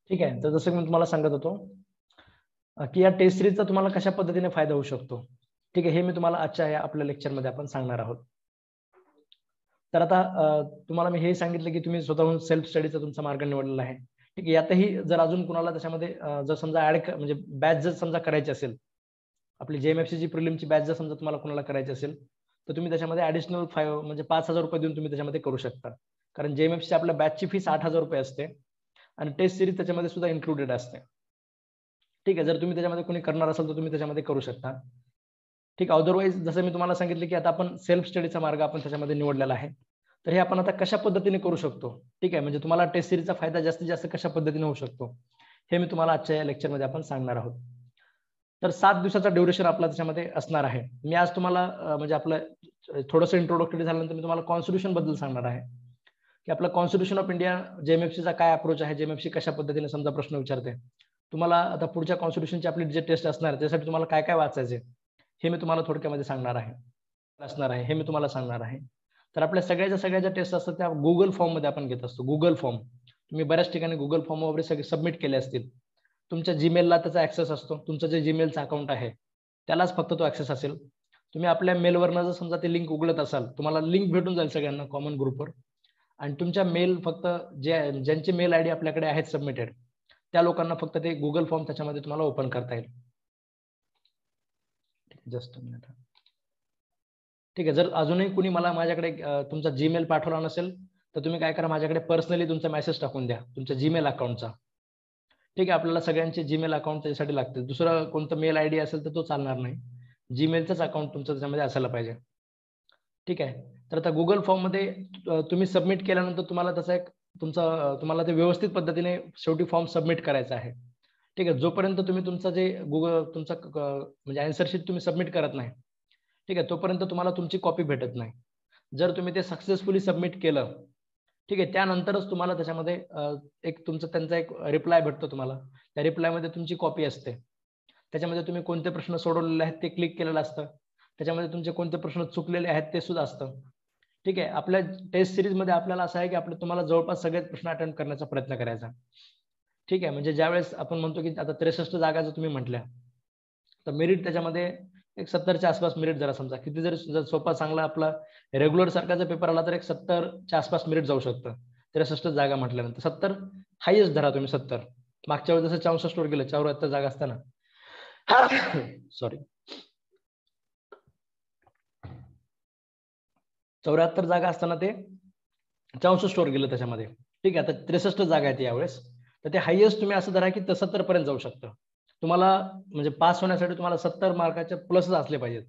ठीक आहे. तर जसं मी तुम्हाला सांगत होतो की या टेस्ट सिरीजचा तुम्हाला कशा पद्धतीने फायदा होऊ शकतो. ठीक आहे, हे मी तुम्हाला आजच्या या आपल्या लेक्चरमध्ये आपण सांगणार आहोत. तर आता तुम्हाला मी हे सांगितलं की तुम्ही स्वतःहून सेल्फ स्टडीचा तुमचा मार्ग निवडलेला आहे. ठीक आहे, यातही जर अजून कुणाला त्याच्यामध्ये जर समजा म्हणजे बॅच जर समजा करायची असेल, आपली जेएमएफसी ची प्रिलिमची बॅच जर समजा तुम्हाला कुणाला करायची असेल, तर तुम्ही त्याच्यामध्ये ॲडिशनल म्हणजे ₹5,000 देऊन तुम्ही त्याच्यामध्ये करू शकता. कारण जेएमएफसी आपल्या बॅचची फीस ₹8,000 असते आणि टेस्ट सिरीज त्याच्यामध्ये सुद्धा इन्क्लुडेड असते. ठीक आहे, जर तुम्ही त्याच्यामध्ये कोणी करणार असाल तर तुम्ही त्याच्यामध्ये करू शकता. ठीक आहे, अदरवाईज जसं मी तुम्हाला सांगितलं की आता आपण सेल्फ स्टडीचा मार्ग आपण त्याच्यामध्ये निवडलेला आहे. तर हे आपण आता कशा पद्धतीने करू शकतो. ठीक आहे, म्हणजे तुम्हाला टेस्ट सिरीजचा फायदा जास्तीत जास्त कशा पद्धतीने होऊ शकतो, हे मी तुम्हाला आजच्या या लेक्चरमध्ये आपण सांगणार आहोत. तर 7 दिवसाचा ड्युरेशन आपला त्याच्यामध्ये असणार आहे. मी आज तुम्हाला म्हणजे आपलं थोडंसं इंट्रोडक्टरी झाल्यानंतर मी तुम्हाला कॉन्स्टिट्यूशन बद्दल सांगणार आहे, की आपलं कॉन्स्टिट्यूशन ऑफ इंडिया जेएमएफसीचा काय अप्रोच आहे, जेएमएफसी कशा पद्धतीने समजा प्रश्न विचारते. तुम्हाला आता पुढच्या कॉन्स्टिट्यूशनची आपली जे टेस्ट असणार त्यासाठी तुम्हाला काय काय वाचायचे हे मी तुम्हाला थोडक्यामध्ये सांगणार आहे हे मी तुम्हाला सांगणार आहे. तर आपल्या सगळ्या ज्या टेस्ट असतात त्या गुगल फॉर्म मध्ये आपण घेत असतो. गुगल फॉर्म तुम्ही बऱ्याच ठिकाणी गुगल फॉर्म वगैरे सगळे सबमिट केले असतील. तुमच्या जीमेलला त्याचा ऍक्सेस असतो. तुमचं जे जीमेलचं अकाउंट आहे त्यालाच फक्त तो ऍक्सेस असेल. तुम्ही आपल्या मेलवरनं जर समजा ते लिंक उघडत असाल, तुम्हाला लिंक भेटून जाईल सगळ्यांना कॉमन ग्रुपवर आणि तुमच्या मेल फक्त ज्यांचे मेल आयडी आपल्याकडे आहेत सबमिटेड त्या लोकांना फक्त ते गुगल फॉर्म त्याच्यामध्ये तुम्हाला ओपन करता येईल. Just minute. ठीक आहे, जर अजूनही कुणी मला माझ्याकडे तुमचा जीमेल पाठवला नसेल तर तुम्ही काय करा, माझ्याकडे पर्सनली तुमचा मेसेज टाकून द्या तुमच्या जीमेल अकाउंटचा. ठीक आहे, आपल्याला सगळ्यांचे जीमेल अकाउंट त्याच्यासाठी लागते. दुसरं कोणतं मेल आयडी असेल तर तो चालणार नाही. जीमेलचंच अकाउंट तुमचं त्याच्यामध्ये असायला पाहिजे. ठीक आहे, तर आता गुगल फॉर्म मध्ये तुम्ही सबमिट केल्यानंतर तुम्हाला त्याचा एक तुम्हाला ते व्यवस्थित पद्धतीने शेवटी फॉर्म सबमिट करायचा आहे. ठीक आहे, जोपर्यंत तुम्ही तुमचा जे तुमचा म्हणजे आन्सर शीट तुम्ही सबमिट करत नाही, ठीक आहे, तोपर्यंत तुम्हाला तुमची कॉपी भेटत नाही. जर तुम्ही ते सक्सेसफुली सबमिट केलं, ठीक आहे, त्यानंतरच तुम्हाला त्याच्यामध्ये एक तुमचा त्यांचा एक रिप्लाय भेटतो तुम्हाला. त्या रिप्लायमध्ये तुमची कॉपी असते. त्याच्यामध्ये तुम्ही कोणते प्रश्न सोडवलेले आहेत ते क्लिक केलेलं असतं. त्याच्यामध्ये तुमचे कोणते प्रश्न चुकलेले आहेत ते सुद्धा असतं. ठीक आहे, आपल्या टेस्ट सिरीजमध्ये आपल्याला असं आहे की तुम्हाला जवळपास सगळेच प्रश्न अटेम्प्ट करण्याचा प्रयत्न करायचा. ठीक आहे, म्हणजे ज्यावेळेस आपण म्हणतो की आता 63 जागा जर तुम्ही म्हटल्या तर मेरिट त्याच्यामध्ये एक 70च्या आसपास मेरिट जरा समजा किती जर सोपा चांगला आपला रेग्युलर सारखा जर पेपर आला तर एक 70च्या आसपास मेरिट जाऊ शकतं. 63 जागा म्हटल्यानंतर 70 हायएस्ट धरा तुम्ही 70. मागच्या वेळेस जसं 64 वर गेलं 74 जागा असताना सॉरी 74 जागा असताना ते 64 वर गेलं त्याच्यामध्ये. ठीक आहे, आता 63 जागा आहेत यावेळेस. तर ते हायएस्ट तुम्ही असं धरा की 70 पर्यंत जाऊ शकतं. तुम्हाला म्हणजे पास होण्यासाठी तुम्हाला 70 मार्काचे प्लसच असले पाहिजेत.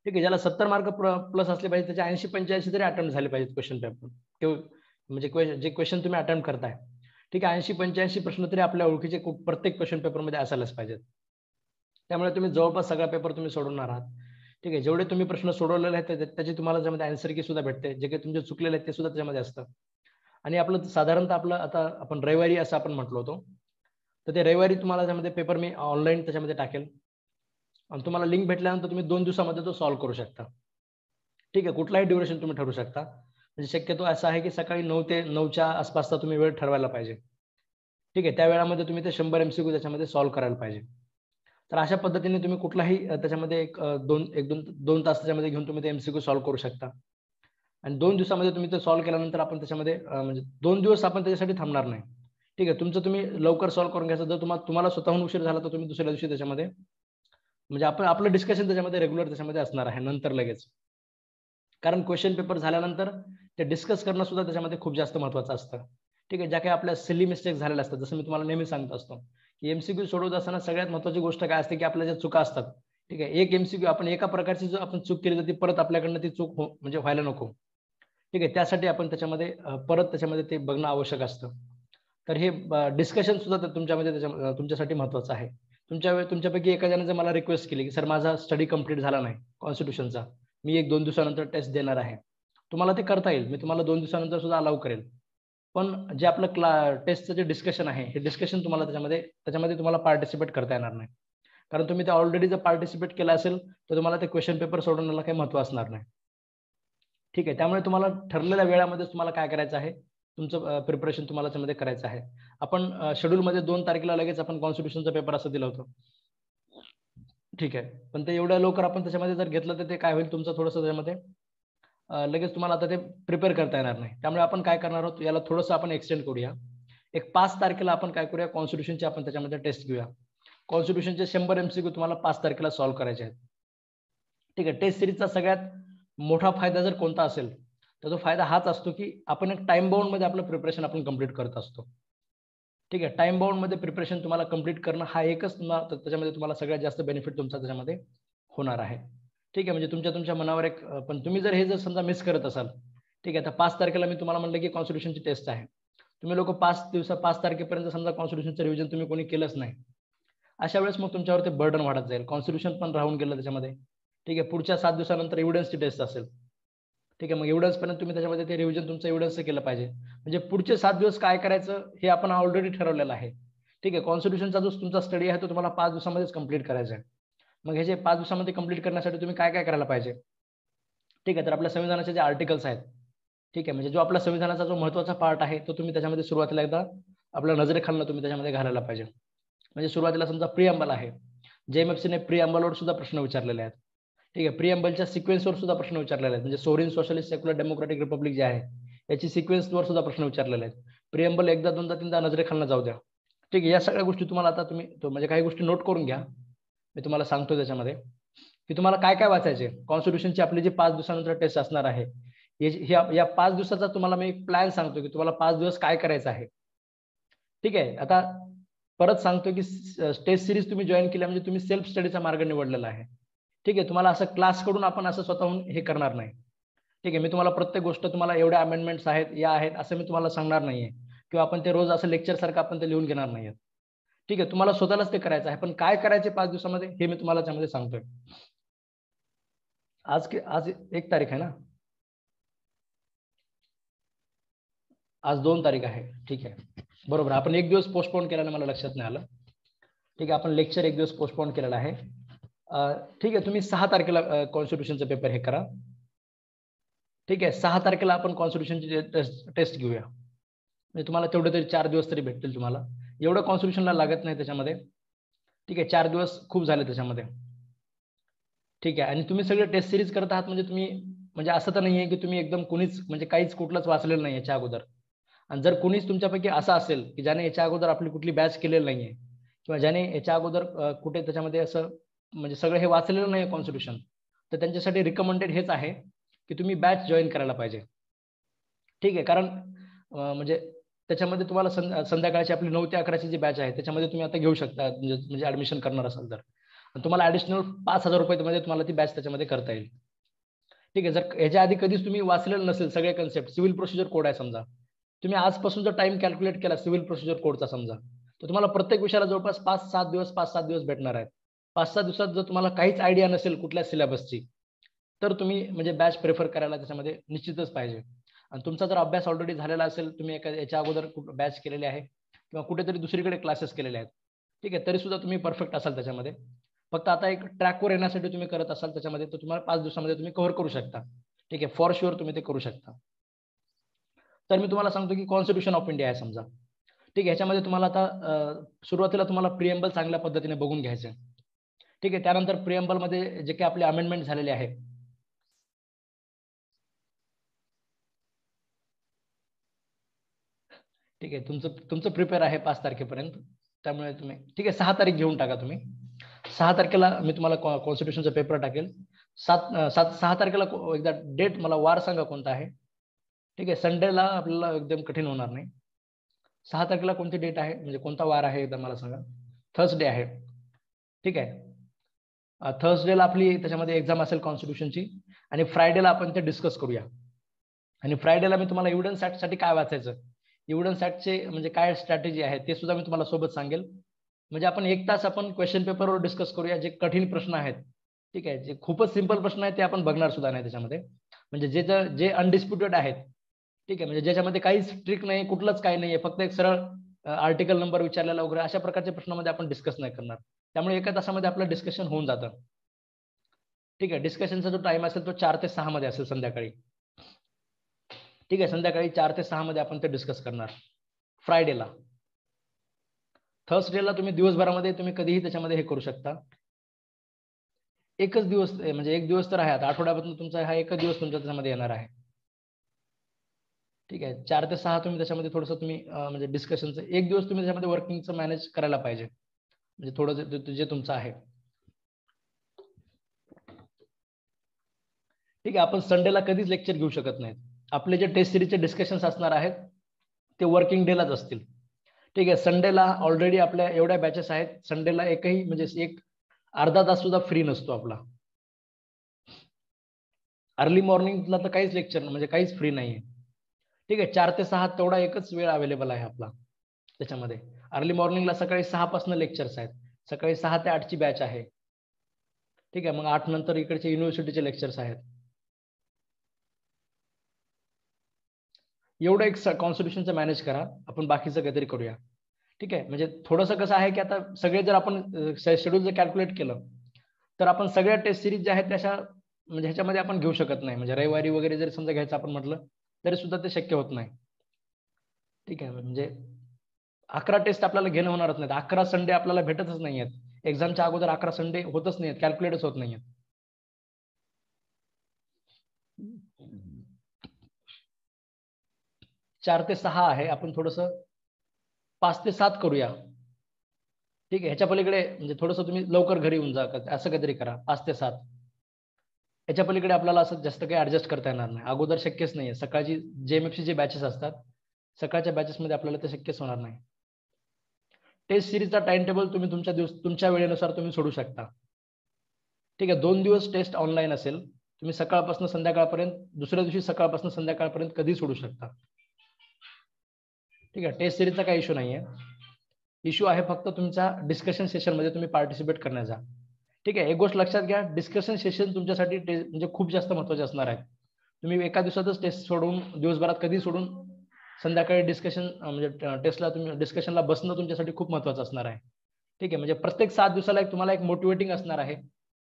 ठीक आहे, ज्याला 70 मार्क प्लस असले पाहिजे त्याचे 80-85 तरी अटेम्प्ट झाले पाहिजेत क्वेश्चन पेपर, म्हणजे जे क्वेश्चन तुम्ही अटेम्प्ट करताय. ठीक आहे, 80-85 प्रश्न तरी आपल्या ओळखीचे प्रत्येक क्वेश्चन पेपरमध्ये असायलाच पाहिजेत. त्यामुळे तुम्ही जवळपास सगळा पेपर तुम्ही सोडवणार आहात. ठीक आहे, जेवढे तुम्ही प्रश्न सोडवलेले आहेत त्याची तुम्हाला त्याच्यामध्ये आन्सर की सुद्धा भेटते. जे काही तुमचे चुकलेले आहेत ते सुद्धा त्याच्यामध्ये असतं. आणि आपलं साधारणतः आपलं आता आपण रविवारी असं आपण म्हटलो होतो, तर ते रविवारी तुम्हाला त्याच्यामध्ये पेपर मी ऑनलाईन त्याच्यामध्ये टाकेल आणि तुम्हाला लिंक भेटल्यानंतर तुम्ही 2 दिवसामध्ये तो सॉल्व्ह करू शकता. ठीक आहे, कुठलाही ड्युरेशन तुम्ही ठरवू शकता. म्हणजे शक्यतो असं आहे की सकाळी 9 ते 9च्या आसपासचा तुम्ही वेळ ठरवायला पाहिजे. ठीक आहे, त्या वेळामध्ये तुम्ही ते 100 MCQ त्याच्यामध्ये सॉल्व्ह करायला पाहिजे. तर अशा पद्धतीने तुम्ही कुठलाही त्याच्यामध्ये एक 2 तास त्याच्यामध्ये घेऊन तुम्ही ते MCQ सॉल्व्ह करू शकता. आणि 2 दिवसामध्ये तुम्ही ते सॉल्व्ह केल्यानंतर आपण त्याच्यामध्ये म्हणजे 2 दिवस आपण त्याच्यासाठी थांबणार नाही. ठीक आहे, तुमचं तुम्ही लवकर सॉल्व्ह करून घ्यायचं. जर तुम्हाला स्वतःहून उशीर झाला तर तुम्ही दुसऱ्या दिवशी त्याच्यामध्ये म्हणजे आपलं डिस्कशन त्याच्यामध्ये रेग्युलर त्याच्यामध्ये असणार आहे नंतर लगेच. कारण क्वेश्चन पेपर झाल्यानंतर ते डिस्कस करणं सुद्धा त्याच्यामध्ये खूप जास्त महत्त्वाचं असतं. ठीक आहे, ज्या काही आपल्या सिली मिस्टेक झालेल्या असतात, जसं मी तुम्हाला नेहमी सांगत असतो की MCQ सोडवत असताना सगळ्यात महत्त्वाची गोष्ट काय असते की आपल्या ज्या चुका असतात. ठीक आहे, एक MCQ आपण एका प्रकारची जर आपण चूक केली तर ती परत आपल्याकडनं ती चूक म्हणजे व्हायला नको. ठीक आहे, त्यासाठी आपण त्याच्यामध्ये परत त्याच्यामध्ये ते बघणं आवश्यक असतं. तर हे डिस्कशन सुद्धा तुमच्यामध्ये तुमच्यासाठी महत्त्वाचं आहे. तुमच्यापैकी एका जणाने जर मला रिक्वेस्ट केली की सर माझा स्टडी कंप्लीट झाला नाही कॉन्स्टिट्यूशनचा, मी 1-2 दिवसानंतर टेस्ट देणार आहे. तुम्हाला ते करता येईल. मी तुम्हाला 2 दिवसानंतर सुद्धा अलाउ करेल. पण जे आपलं टेस्टचं जे डिस्कशन आहे, हे डिस्कशन तुम्हाला त्याच्यामध्ये तुम्हाला पार्टिसिपेट करता येणार नाही. कारण तुम्ही ते ऑलरेडी जर पार्टिसिपेट केलं असेल, तर तुम्हाला ते क्वेश्चन पेपर सोडवण्याला काही महत्त्व असणार नाही. ठीक आहे, त्यामुळे तुम्हाला ठरलेल्या वेळामध्ये तुम्हाला काय करायचं आहे, तुमचं प्रिपरेशन तुम्हाला त्याच्यामध्ये करायचं आहे. आपण शेड्यूलमध्ये 2 तारखेला लगेच आपण कॉन्स्टिट्यूशनचा पेपर असं दिलं होतं. ठीक आहे, पण ते एवढ्या लवकर आपण त्याच्यामध्ये जर घेतलं तर ते काय होईल, तुमचं थोडंसं त्याच्यामध्ये लगेच तुम्हाला आता ते प्रिपेअर करता येणार नाही. त्यामुळे आपण काय करणार आहोत, याला थोडंसं आपण एक्सटेंड करूया. एक 5 तारखेला आपण काय करूया, कॉन्स्टिट्यूशनची आपण त्याच्यामध्ये टेस्ट घेऊया. कॉन्स्टिट्यूशनचे 100 MCQ तुम्हाला 5 तारखेला सॉल्व्ह करायचे आहेत. ठीक आहे. टेस्ट सिरीजचा सगळ्यात मोठा फायदा जर कोणता असेल, तर तो फायदा हाच असतो की आपण एक टाइम बाउंड मध्ये आपलं प्रिपरेशन आपण कंप्लीट करत असतो. ठीक आहे. टाइम बाउंड मध्ये प्रिपरेशन तुम्हाला कंप्लीट करणं हा एकच त्याच्यामध्ये तुम्हाला सगळ्यात जास्त बेनिफिट तुमचा त्याच्यामध्ये होणार आहे. ठीक आहे. म्हणजे तुमच्या मनावर एक पण तुम्ही जर हे जर समजा मिस करत असाल, ठीक आहे, तर 5 तारखेला मी तुम्हाला म्हटलं की कॉन्स्टिट्यूशनची टेस्ट आहे. तुम्ही लोक 5 तारखेपर्यंत समजा कॉन्स्टिट्यूशनचं रिव्हिजन तुम्ही कोणी केलंच नाही, अशा वेळेस मग तुमच्यावर ते बर्डन वाढत जाईल. कॉन्स्टिट्यूशन पण राहून गेलं त्याच्यामध्ये. ठीक आहे. पुढच्या 7 दिवसानंतर एव्हिडन्सची टेस्ट असेल. ठीक आहे. मग एव्हिडन्स पर्यंत तुम्ही त्याच्यामध्ये ते रिव्हिजन तुमचं एव्हिडन्सचं केलं पाहिजे. म्हणजे पुढचे 7 दिवस काय करायचं हे आपण ऑलरेडी ठरवलेलं आहे. ठीक आहे. कॉन्स्टिट्यूशनचा जो तुमचा स्टडी आहे तो तुम्हाला 5 दिवसामध्येच कंप्लीट करायचा आहे. मग हे जे 5 दिवसामध्ये कंप्लीट करण्यासाठी तुम्ही काय काय करायला पाहिजे? ठीक आहे. तर आपल्या संविधानाचे जे आर्टिकल्स आहेत, ठीक आहे, म्हणजे जो आपला संविधानाचा जो महत्त्वाचा पार्ट आहे तो तुम्ही त्याच्यामध्ये सुरुवातीला एकदा आपल्या नजरेखालनं तुम्ही त्याच्यामध्ये घालायला पाहिजे. म्हणजे सुरुवातीला समजा प्रिअम्बल आहे. JMFCने प्रिअम्बलवर सुद्धा प्रश्न विचारलेले आहेत. ठीक आहे. प्रिअम्बलच्या सिक्वेन्सवर सुद्धा प्रश्न विचारलेले आहेत. म्हणजे सोव्हरेन सोशलिस्ट सेक्युलर डेमोक्रेटिक रिपब्लिक जे आहे याची सिक्वेन्सवर सुद्धा प्रश्न विचारलेले आहेत. प्रिअम्बल एकदा दोनदा तीनदा नजरेखालनं जाऊ द्या. ठीक आहे. या सगळ्या गोष्टी तुम्हाला आता तुम्ही म्हणजे काही गोष्टी नोट करून घ्या. मी तुम्हाला सांगतो त्याच्यामध्ये की तुम्हाला काय काय वाचायचे. कॉन्स्टिट्यूशनची आपली जी 5 दिवसानंतर टेस्ट असणार आहे, या 5 दिवसाचा तुम्हाला मी एक प्लॅन सांगतो की तुम्हाला 5 दिवस काय करायचं आहे. ठीक आहे. आता परत सांगतो की टेस्ट सिरीज तुम्ही जॉईन केल्या म्हणजे तुम्ही सेल्फ स्टडीचा मार्ग निवडलेला आहे. ठीक आहे. तुम्हाला असं क्लासकडून आपण असं स्वतःहून हे करणार नाही. ठीक आहे. मी तुम्हाला प्रत्येक गोष्ट तुम्हाला एवढ्या अमेंडमेंट्स आहेत, या आहेत असं मी तुम्हाला सांगणार नाहीये किंवा आपण ते रोज असं लेक्चर सारखं आपण ते लिहून घेणार नाहीये. ठीक आहे. तुम्हाला स्वतःलाच ते करायचं आहे. पण काय करायचे 5 दिवसामध्ये हे मी तुम्हाला त्यामध्ये सांगतोय. आज 1 तारीख आहे ना, आज 2 तारीख आहे. ठीक आहे, बरोबर. आपण 1 दिवस पोस्टपोन केल्याने मला लक्षात नाही आलं. ठीक आहे. आपण लेक्चर 1 दिवस पोस्टपोन केलेला आहे. ठीक आहे. तुम्ही 6 तारखेला कॉन्स्टिट्यूशनचा पेपर हे करा. ठीक आहे. 6 तारखेला आपण कॉन्स्टिट्यूशनची टेस्ट घेऊया. म्हणजे तुम्हाला तेवढे तरी 4 दिवस तरी भेटतील तुम्हाला. एवढं कॉन्स्टिट्यूशनला लागत नाही त्याच्यामध्ये. ठीक आहे. 4 दिवस खूप झाले त्याच्यामध्ये. ठीक आहे. आणि तुम्ही सगळे टेस्ट सिरीज करत आहात म्हणजे तुम्ही म्हणजे असं तर नाहीये की तुम्ही एकदम कुणीच म्हणजे काहीच कुठलंच वाचलेलं नाही याच्या अगोदर. आणि जर कुणीच तुमच्यापैकी असं असेल की ज्याने याच्या अगोदर आपली कुठली बॅच केलेली नाहीये किंवा ज्याने याच्या अगोदर कुठे त्याच्यामध्ये असं म्हणजे सगळं हे वाचलेलं नाही कॉन्स्टिट्यूशन, तर त्यांच्यासाठी रिकमेंडेड हेच आहे की तुम्ही बॅच जॉईन करायला पाहिजे. ठीक आहे. कारण म्हणजे त्याच्यामध्ये तुम्हाला संध्याकाळची आपली 9 ते 11ची जी बॅच आहे त्याच्यामध्ये तुम्ही आता घेऊ शकता म्हणजे ऍडमिशन करणार असाल तर तुम्हाला ऍडिशनल 5,000 रुपये मध्ये तुम्हाला ती बॅच त्याच्यामध्ये करता येईल. ठीक आहे. जर याच्या आधी कधीच तुम्ही वाचलेलं नसेल सगळे कन्सेप्ट, सिव्हिल प्रोसिजर कोड आहे समजा, तुम्ही आजपासून जर टाइम कॅल्क्युलेट केला सिव्हिल प्रोसिजर कोडचा समजा, तर तुम्हाला प्रत्येक विषयाला जवळपास 5-7 दिवस भेटणार आहेत. 5-6 दिवसात जर तुम्हाला काहीच आयडिया नसेल कुठल्या सिलेबसची, तर तुम्ही म्हणजे बॅच प्रेफर करायला त्याच्यामध्ये निश्चितच पाहिजे. आणि तुमचा जर अभ्यास ऑलरेडी झालेला असेल, तुम्ही याच्या अगोदर बॅच केलेली आहे किंवा कुठेतरी दुसरीकडे क्लासेस केलेले आहेत, ठीक आहे, तरी सुद्धा तुम्ही परफेक्ट असाल त्याच्यामध्ये. फक्त आता एक ट्रॅकवर येण्यासाठी तुम्ही करत असाल त्याच्यामध्ये, तर तुम्हाला 5 दिवसामध्ये तुम्ही कव्हर करू शकता. ठीक आहे. फॉर शुअर तुम्ही ते करू शकता. तर मी तुम्हाला सांगतो की कॉन्स्टिट्यूशन ऑफ इंडिया आहे समजा. ठीक आहे. ह्याच्यामध्ये तुम्हाला आता सुरुवातीला तुम्हाला प्रिएम्बल चांगल्या पद्धतीने बघून घ्यायचं आहे. ठीक आहे. त्यानंतर प्रिएम्बल मध्ये जे काही आपले अमेंडमेंट झालेले आहे, ठीक आहे, तुमचं प्रिपेअर आहे 5 तारखेपर्यंत. त्यामुळे तुम्ही ठीक आहे 6 तारीख घेऊन टाका तुम्ही. 6 तारखेला मी तुम्हाला कॉन्स्टिट्यूशनचा पेपर टाकेल. 6 तारखेला एकदा डेट मला वार सांगा कोणता आहे. ठीक आहे. संडेला आपल्याला एकदम कठीण होणार नाही. 6 तारखेला कोणती डेट आहे म्हणजे कोणता वार आहे एकदा मला सांगा. थर्सडे आहे. ठीक आहे. थर्सडेला आपली त्याच्यामध्ये एक्झाम असेल कॉन्स्टिट्यूशनची आणि फ्रायडेला आपण ते डिस्कस करूया. आणि फ्रायडेला मी तुम्हाला एव्हिडन्स साठी काय वाचायचं, एव्हिडन्स चे म्हणजे काय स्ट्रॅटेजी आहे ते सुद्धा मी तुम्हाला सोबत सांगेल. म्हणजे आपण 1 तास आपण क्वेश्चन पेपरवर डिस्कस करूया. जे कठीण प्रश्न आहेत, ठीक आहे, जे खूपच सिंपल प्रश्न आहेत ते आपण बघणार सुद्धा नाही त्याच्यामध्ये. म्हणजे जे अनडिस्प्युटेड आहेत, ठीक आहे, म्हणजे ज्याच्यामध्ये काहीच ट्रिक नाही, कुठलंच काही नाहीये, फक्त एक सरळ आर्टिकल नंबर विचारलेला वगैरे अशा प्रकारच्या प्रश्नामध्ये आपण डिस्कस नाही करणार. त्यामुळे 1 तासामध्ये आपलं डिस्कशन होऊन जातं. ठीक आहे. डिस्कशनचा जो टाइम असेल तो 4 ते 6 मध्ये असेल संध्याकाळी. ठीक आहे, संध्याकाळी 4 ते 6 मध्ये आपण ते डिस्कस करणार फ्रायडेला. थर्सडेला तुम्ही दिवसभरामध्ये तुम्ही कधीही त्याच्यामध्ये हे करू शकता. एकच दिवस म्हणजे एक दिवस तर आहे, आता आठवड्यापासून तुमचा हा एकच दिवस तुमच्या त्याच्यामध्ये येणार आहे. ठीक आहे, 4 ते 6 तुम्ही त्याच्यामध्ये थोडंसं तुम्ही म्हणजे डिस्कशनचं एक दिवस तुम्ही त्याच्यामध्ये वर्किंगचं मॅनेज करायला पाहिजे, म्हणजे थोडं जे तुमचं आहे. ठीक आहे, आपण संडेला कधीच लेक्चर घेऊ शकत नाहीत. आपले जे टेस्ट सिरीजचे डिस्कशन्स असणार आहेत ते वर्किंग डेलाच असतील. ठीक आहे, संडेला ऑलरेडी आपल्या एवढ्या बॅचेस आहेत, संडेला एकही म्हणजे एक अर्धा तास सुद्धा फ्री नसतो आपला. अर्ली मॉर्निंगला तर काहीच लेक्चर म्हणजे काहीच फ्री नाहीये. ठीक आहे, 4 ते 6 तेवढा एकच वेळ अवेलेबल आहे आपला त्याच्यामध्ये. अर्ली मॉर्निंगला सकाळी 6 पासून लेक्चर्स आहेत, सकाळी 6 ते 8 ची बॅच आहे. ठीक आहे, मग 8 नंतर इकडचे युनिव्हर्सिटीचे लेक्चर्स आहेत. एवढं एक कॉन्स्टिट्यूशनचं मॅनेज करा, आपण बाकीचं काहीतरी करूया. ठीक आहे, म्हणजे थोडंसं कसं आहे की आता सगळे जर आपण शेड्यूल जर कॅल्क्युलेट केलं तर आपण सगळ्या टेस्ट सिरीज ज्या आहेत त्याच्या म्हणजे ह्याच्यामध्ये आपण घेऊ शकत नाही. म्हणजे रविवारी वगैरे जरी समजा घ्यायचं आपण म्हटलं तरी सुद्धा ते शक्य होत नाही. ठीक आहे, म्हणजे 11 टेस्ट आपल्याला घेणं होणारच नाही. 11 संडे आपल्याला भेटतच नाही आहेत. एक्झामच्या अगोदर 11 संडे होतच नाहीत, कॅल्क्युलेटच होत नाहीत. 4 ते 6 आहे, आपण थोडंसं 5 ते 7 करूया. ठीक आहे, ह्याच्या पलीकडे म्हणजे थोडंसं तुम्ही लवकर घरी येऊन जा, असं काहीतरी करा. 5 ते 7 याच्या पलीकडे आपल्याला असं जास्त काही ऍडजस्ट करता येणार नाही, अगोदर शक्यच नाहीये. सकाळची जेएमएफसी जे बॅचेस असतात सकाळच्या बॅचेसमध्ये आपल्याला ते शक्यच होणार नाही. टेस्ट सिरीजचा टाइम टेबल तुम्ही तुमच्या वेळेनुसार तुम्ही सोडू शकता. ठीक आहे, 2 दिवस टेस्ट ऑनलाईन असेल, तुम्ही सकाळपासून संध्याकाळपर्यंत, दुसऱ्या दिवशी सकाळपासून संध्याकाळपर्यंत कधी सोडू शकता. ठीक आहे, टेस्ट सिरीजचा काही इश्यू नाहीये. इश्यू आहे फक्त तुमच्या डिस्कशन सेशनमध्ये तुम्ही पार्टिसिपेट करण्याचा. ठीक आहे, एक गोष्ट लक्षात घ्या, डिस्कशन सेशन तुमच्यासाठी म्हणजे खूप जास्त महत्त्वाचे असणार आहे. तुम्ही एका दिवसातच टेस्ट सोडून दिवसभरात कधी सोडून संध्याकाळी डिस्कशन म्हणजे टेस्टला तुम्ही डिस्कशनला बसणं तुमच्यासाठी खूप महत्त्वाचं असणार आहे. ठीक आहे, म्हणजे प्रत्येक 7 दिवसाला तुम्हाला एक मोटिवेटिंग असणार आहे.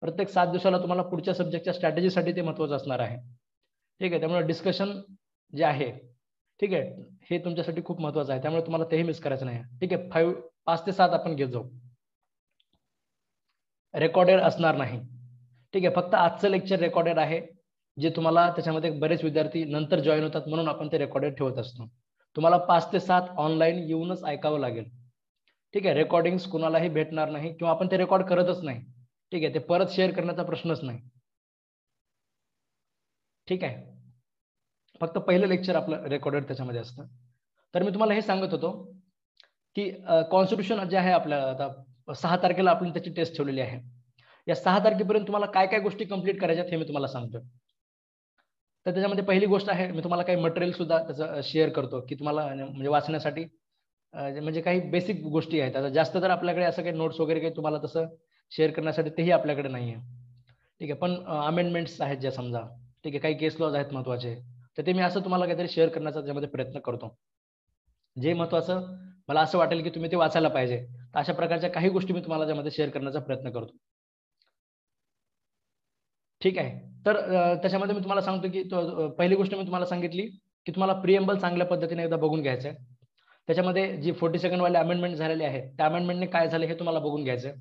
प्रत्येक 7 दिवसाला तुम्हाला पुढच्या सब्जेक्टच्या स्ट्रॅटेजीसाठी ते महत्त्वाचं असणार आहे. ठीक आहे, त्यामुळे डिस्कशन जे आहे ठीक आहे हे तुमच्यासाठी खूप महत्त्वाचं आहे, त्यामुळे तुम्हाला तेही मिस करायचं नाही. ठीक आहे, 5 ते 7 आपण घेत जाऊ. रेकॉर्डेड असणार नाही. ठीक आहे, फक्त आजचं लेक्चर रेकॉर्डेड आहे, जे तुम्हाला त्याच्यामध्ये बरेच विद्यार्थी नंतर जॉईन होतात म्हणून आपण ते रेकॉर्डेड ठेवत असतो. तुम्हाला 5 ते 7 ऑनलाईन येऊनच ऐकावं लागेल. ठीक आहे, रेकॉर्डिंग्स कुणालाही भेटणार नाही किंवा आपण ते रेकॉर्ड करतच नाही. ठीक आहे, ते परत शेअर करण्याचा प्रश्नच नाही. ठीक आहे, फक्त पहिलं लेक्चर आपलं रेकॉर्डेड त्याच्यामध्ये असतं. तर मी तुम्हाला हे सांगत होतो की कॉन्स्टिट्यूशन जे आहे आपल्या आता 6 तारखेला आपण त्याची टेस्ट ठेवलेली आहे. या 6 तारखेपर्यंत तुम्हाला काय काय गोष्टी कंप्लीट करायच्यात हे मी तुम्हाला सांगतो. तर त्याच्यामध्ये पहिली गोष्ट आहे, मी तुम्हाला काही मटेरियल सुद्धा त्याचं शेअर करतो की तुम्हाला म्हणजे वाचण्यासाठी म्हणजे काही बेसिक गोष्टी आहेत. आता जास्त तर आपल्याकडे असं काही नोट्स वगैरे काही तुम्हाला तसं शेअर करण्यासाठी तेही आपल्याकडे नाही आहे. ठीक आहे, पण अमेंडमेंट्स आहेत ज्या समजा, ठीक आहे, काही केस लॉज आहेत महत्त्वाचे, तर ते मी असं तुम्हाला काहीतरी शेअर करण्याचा त्याच्यामध्ये प्रयत्न करतो. जे महत्त्वाचं मला असं वाटेल की तुम्ही ते वाचायला पाहिजे, तर अशा प्रकारच्या काही गोष्टी मी तुम्हाला त्यामध्ये शेअर करण्याचा प्रयत्न करतो. ठीक आहे, तर त्याच्यामध्ये मी तुम्हाला सांगतो की पहिली गोष्ट मी तुम्हाला सांगितली की तुम्हाला प्रिएम्बल चांगल्या पद्धतीने एकदा बघून घ्यायचं आहे. त्याच्यामध्ये जी 42nd वाले अमेंडमेंट झालेले आहेत त्या अमेंडमेंटने काय झाले हे तुम्हाला बघून घ्यायचं आहे.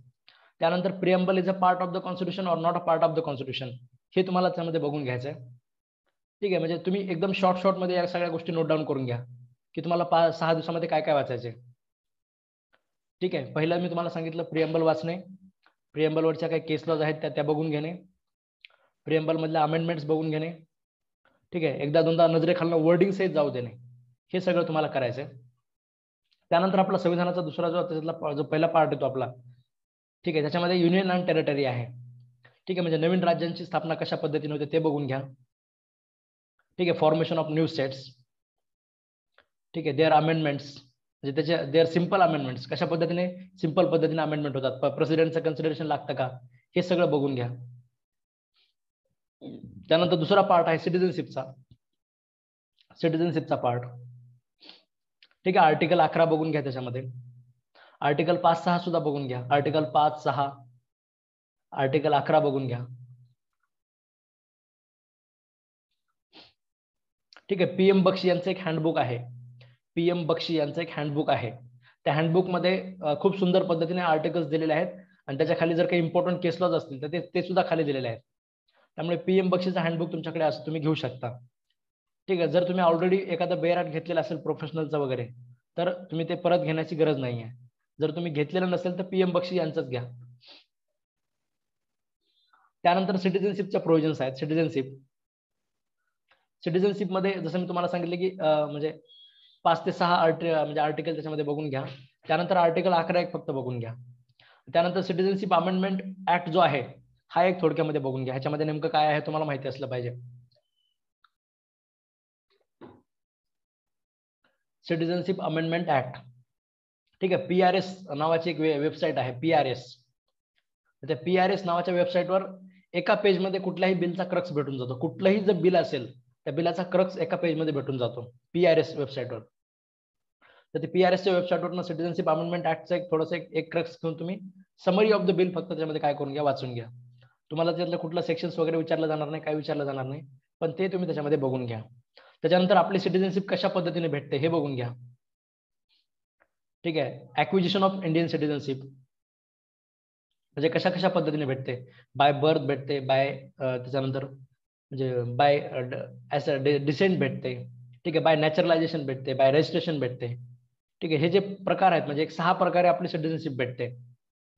त्यानंतर preamble is a part of the constitution or not a part of the constitution हे तुम्हाला त्यामध्ये बघून घ्यायचं आहे. ठीक आहे, म्हणजे तुम्ही एकदम शॉर्ट मध्ये या सगळ्या गोष्टी नोट डाऊन करून घ्या की तुम्हाला 6 दिवसामध्ये काय काय वाचायचे. ठीक आहे, पहिलं मी तुम्हाला सांगितलं प्रिएम्बल वाचणे, प्रिएम्बल वरच्या काही केस लॉज आहेत त्या बघून घेणे, प्रिएम्बल मधल्या अमेंडमेंट्स बघून घेणे. ठीक आहे, एकदा दोनदा नजरेखालनं वर्डिंग सहित जाऊ देणे, हे सगळं तुम्हाला करायचंय. त्यानंतर आपला संविधानाचा दुसरा जो त्याच्यातला जो पहिला पार्ट येतो आपला, ठीक आहे, त्याच्यामध्ये युनियन अँड टेरिटरी आहे. ठीक आहे, म्हणजे नवीन राज्यांची स्थापना कशा पद्धतीने होते ते बघून घ्या. ठीक आहे, फॉर्मेशन ऑफ न्यू स्टेट्स. ठीक आहे, देअर अमेंडमेंट्स म्हणजे त्याचे देअर सिंपल अमेंडमेंट्स कशा पद्धतीने सिंपल पद्धतीने अमेंडमेंट होतात, प्रेसिडेंटचं कन्सिडरेशन लागतं का, हे सगळं बघून घ्या. त्यानंतर दुसरा पार्ट आहे सिटिझनशिपचा पार्ट. ठीक आहे, आर्टिकल 11 बघून घ्या, त्याच्यामध्ये आर्टिकल 5-6 सुद्धा बघून घ्या. आर्टिकल 5-6 आर्टिकल 11 बघून घ्या. ठीक आहे. PM बक्षी यांचं एक हँडबुक आहे. PM बक्षी यांचं एक हँडबुक आहे. त्या हँडबुक मध्ये खूप सुंदर पद्धतीने आर्टिकल्स दिलेले आहेत आणि त्याच्या खाली जर काही इम्पॉर्टंट केस लॉज असतील तर ते सुद्धा खाली दिलेले आहेत. त्यामुळे PM बक्षीचा हँडबुक तुमच्याकडे असं तुम्ही घेऊ शकता. ठीक आहे. जर तुम्ही ऑलरेडी एखादा बेराट घेतलेला असेल प्रोफेशनलचा वगैरे तर तुम्ही ते परत घेण्याची गरज नाहीये. जर तुम्ही घेतलेलं नसेल तर PM बक्षी यांचंच घ्या. त्यानंतर सिटिझनशिपच्या प्रोव्हिजन्स आहेत. सिटिझनशिप मध्ये जसं मी तुम्हाला सांगितलं की म्हणजे 5 ते 6 म्हणजे आर्टिकल त्याच्यामध्ये बघून घ्या. त्यानंतर आर्टिकल 11 फक्त बघून घ्या. त्यानंतर सिटिझनशिप अमेंडमेंट ऍक्ट जो आहे हा एक थोडक्यामध्ये बघून घ्या. ह्याच्यामध्ये नेमकं काय आहे तुम्हाला माहिती असलं पाहिजे. Citizenship amendment act. ठीक आहे. PRS नावाची एक वेबसाईट आहे. PRS. त्या PRS नावाच्या वेबसाईटवर एका पेजमध्ये कुठल्याही बिलचा क्रक्स भेटून जातो. कुठलंही जर बिल असेल त्या बिलाचा क्रक्स एका पेजमध्ये भेटून जातो PRS वेबसाईटवर. तर ते PRSच्या वेबसाईटवर सिटिझनशिप अमेंडमेंट ऍक्टचा एक थोडंसं एक क्रक्स घेऊन तुम्ही समरी ऑफ द बिल फक्त त्याच्यामध्ये काय करून घ्या, वाचून घ्या. तुम्हाला त्यातलं कुठलं सेक्शन्स वगैरे विचारलं जाणार नाही, काय विचारलं जाणार नाही, पण ते तुम्ही त्याच्यामध्ये बघून घ्या. त्याच्यानंतर आपली सिटिझनशिप कशा पद्धतीने भेटते हे बघून घ्या. ठीक आहे. ऍक्विजिशन ऑफ इंडियन सिटिझनशिप म्हणजे कशा कशा पद्धतीने भेटते. बाय बर्थ भेटते, बाय त्याच्यानंतर म्हणजे बाय डिसेंट भेटते. ठीक आहे. बाय नॅचरलायझेशन भेटते, बाय रजिस्ट्रेशन भेटते. ठीक आहे. हे जे प्रकार आहेत म्हणजे एक 6 प्रकारे आपली सिटिझनशिप भेटते.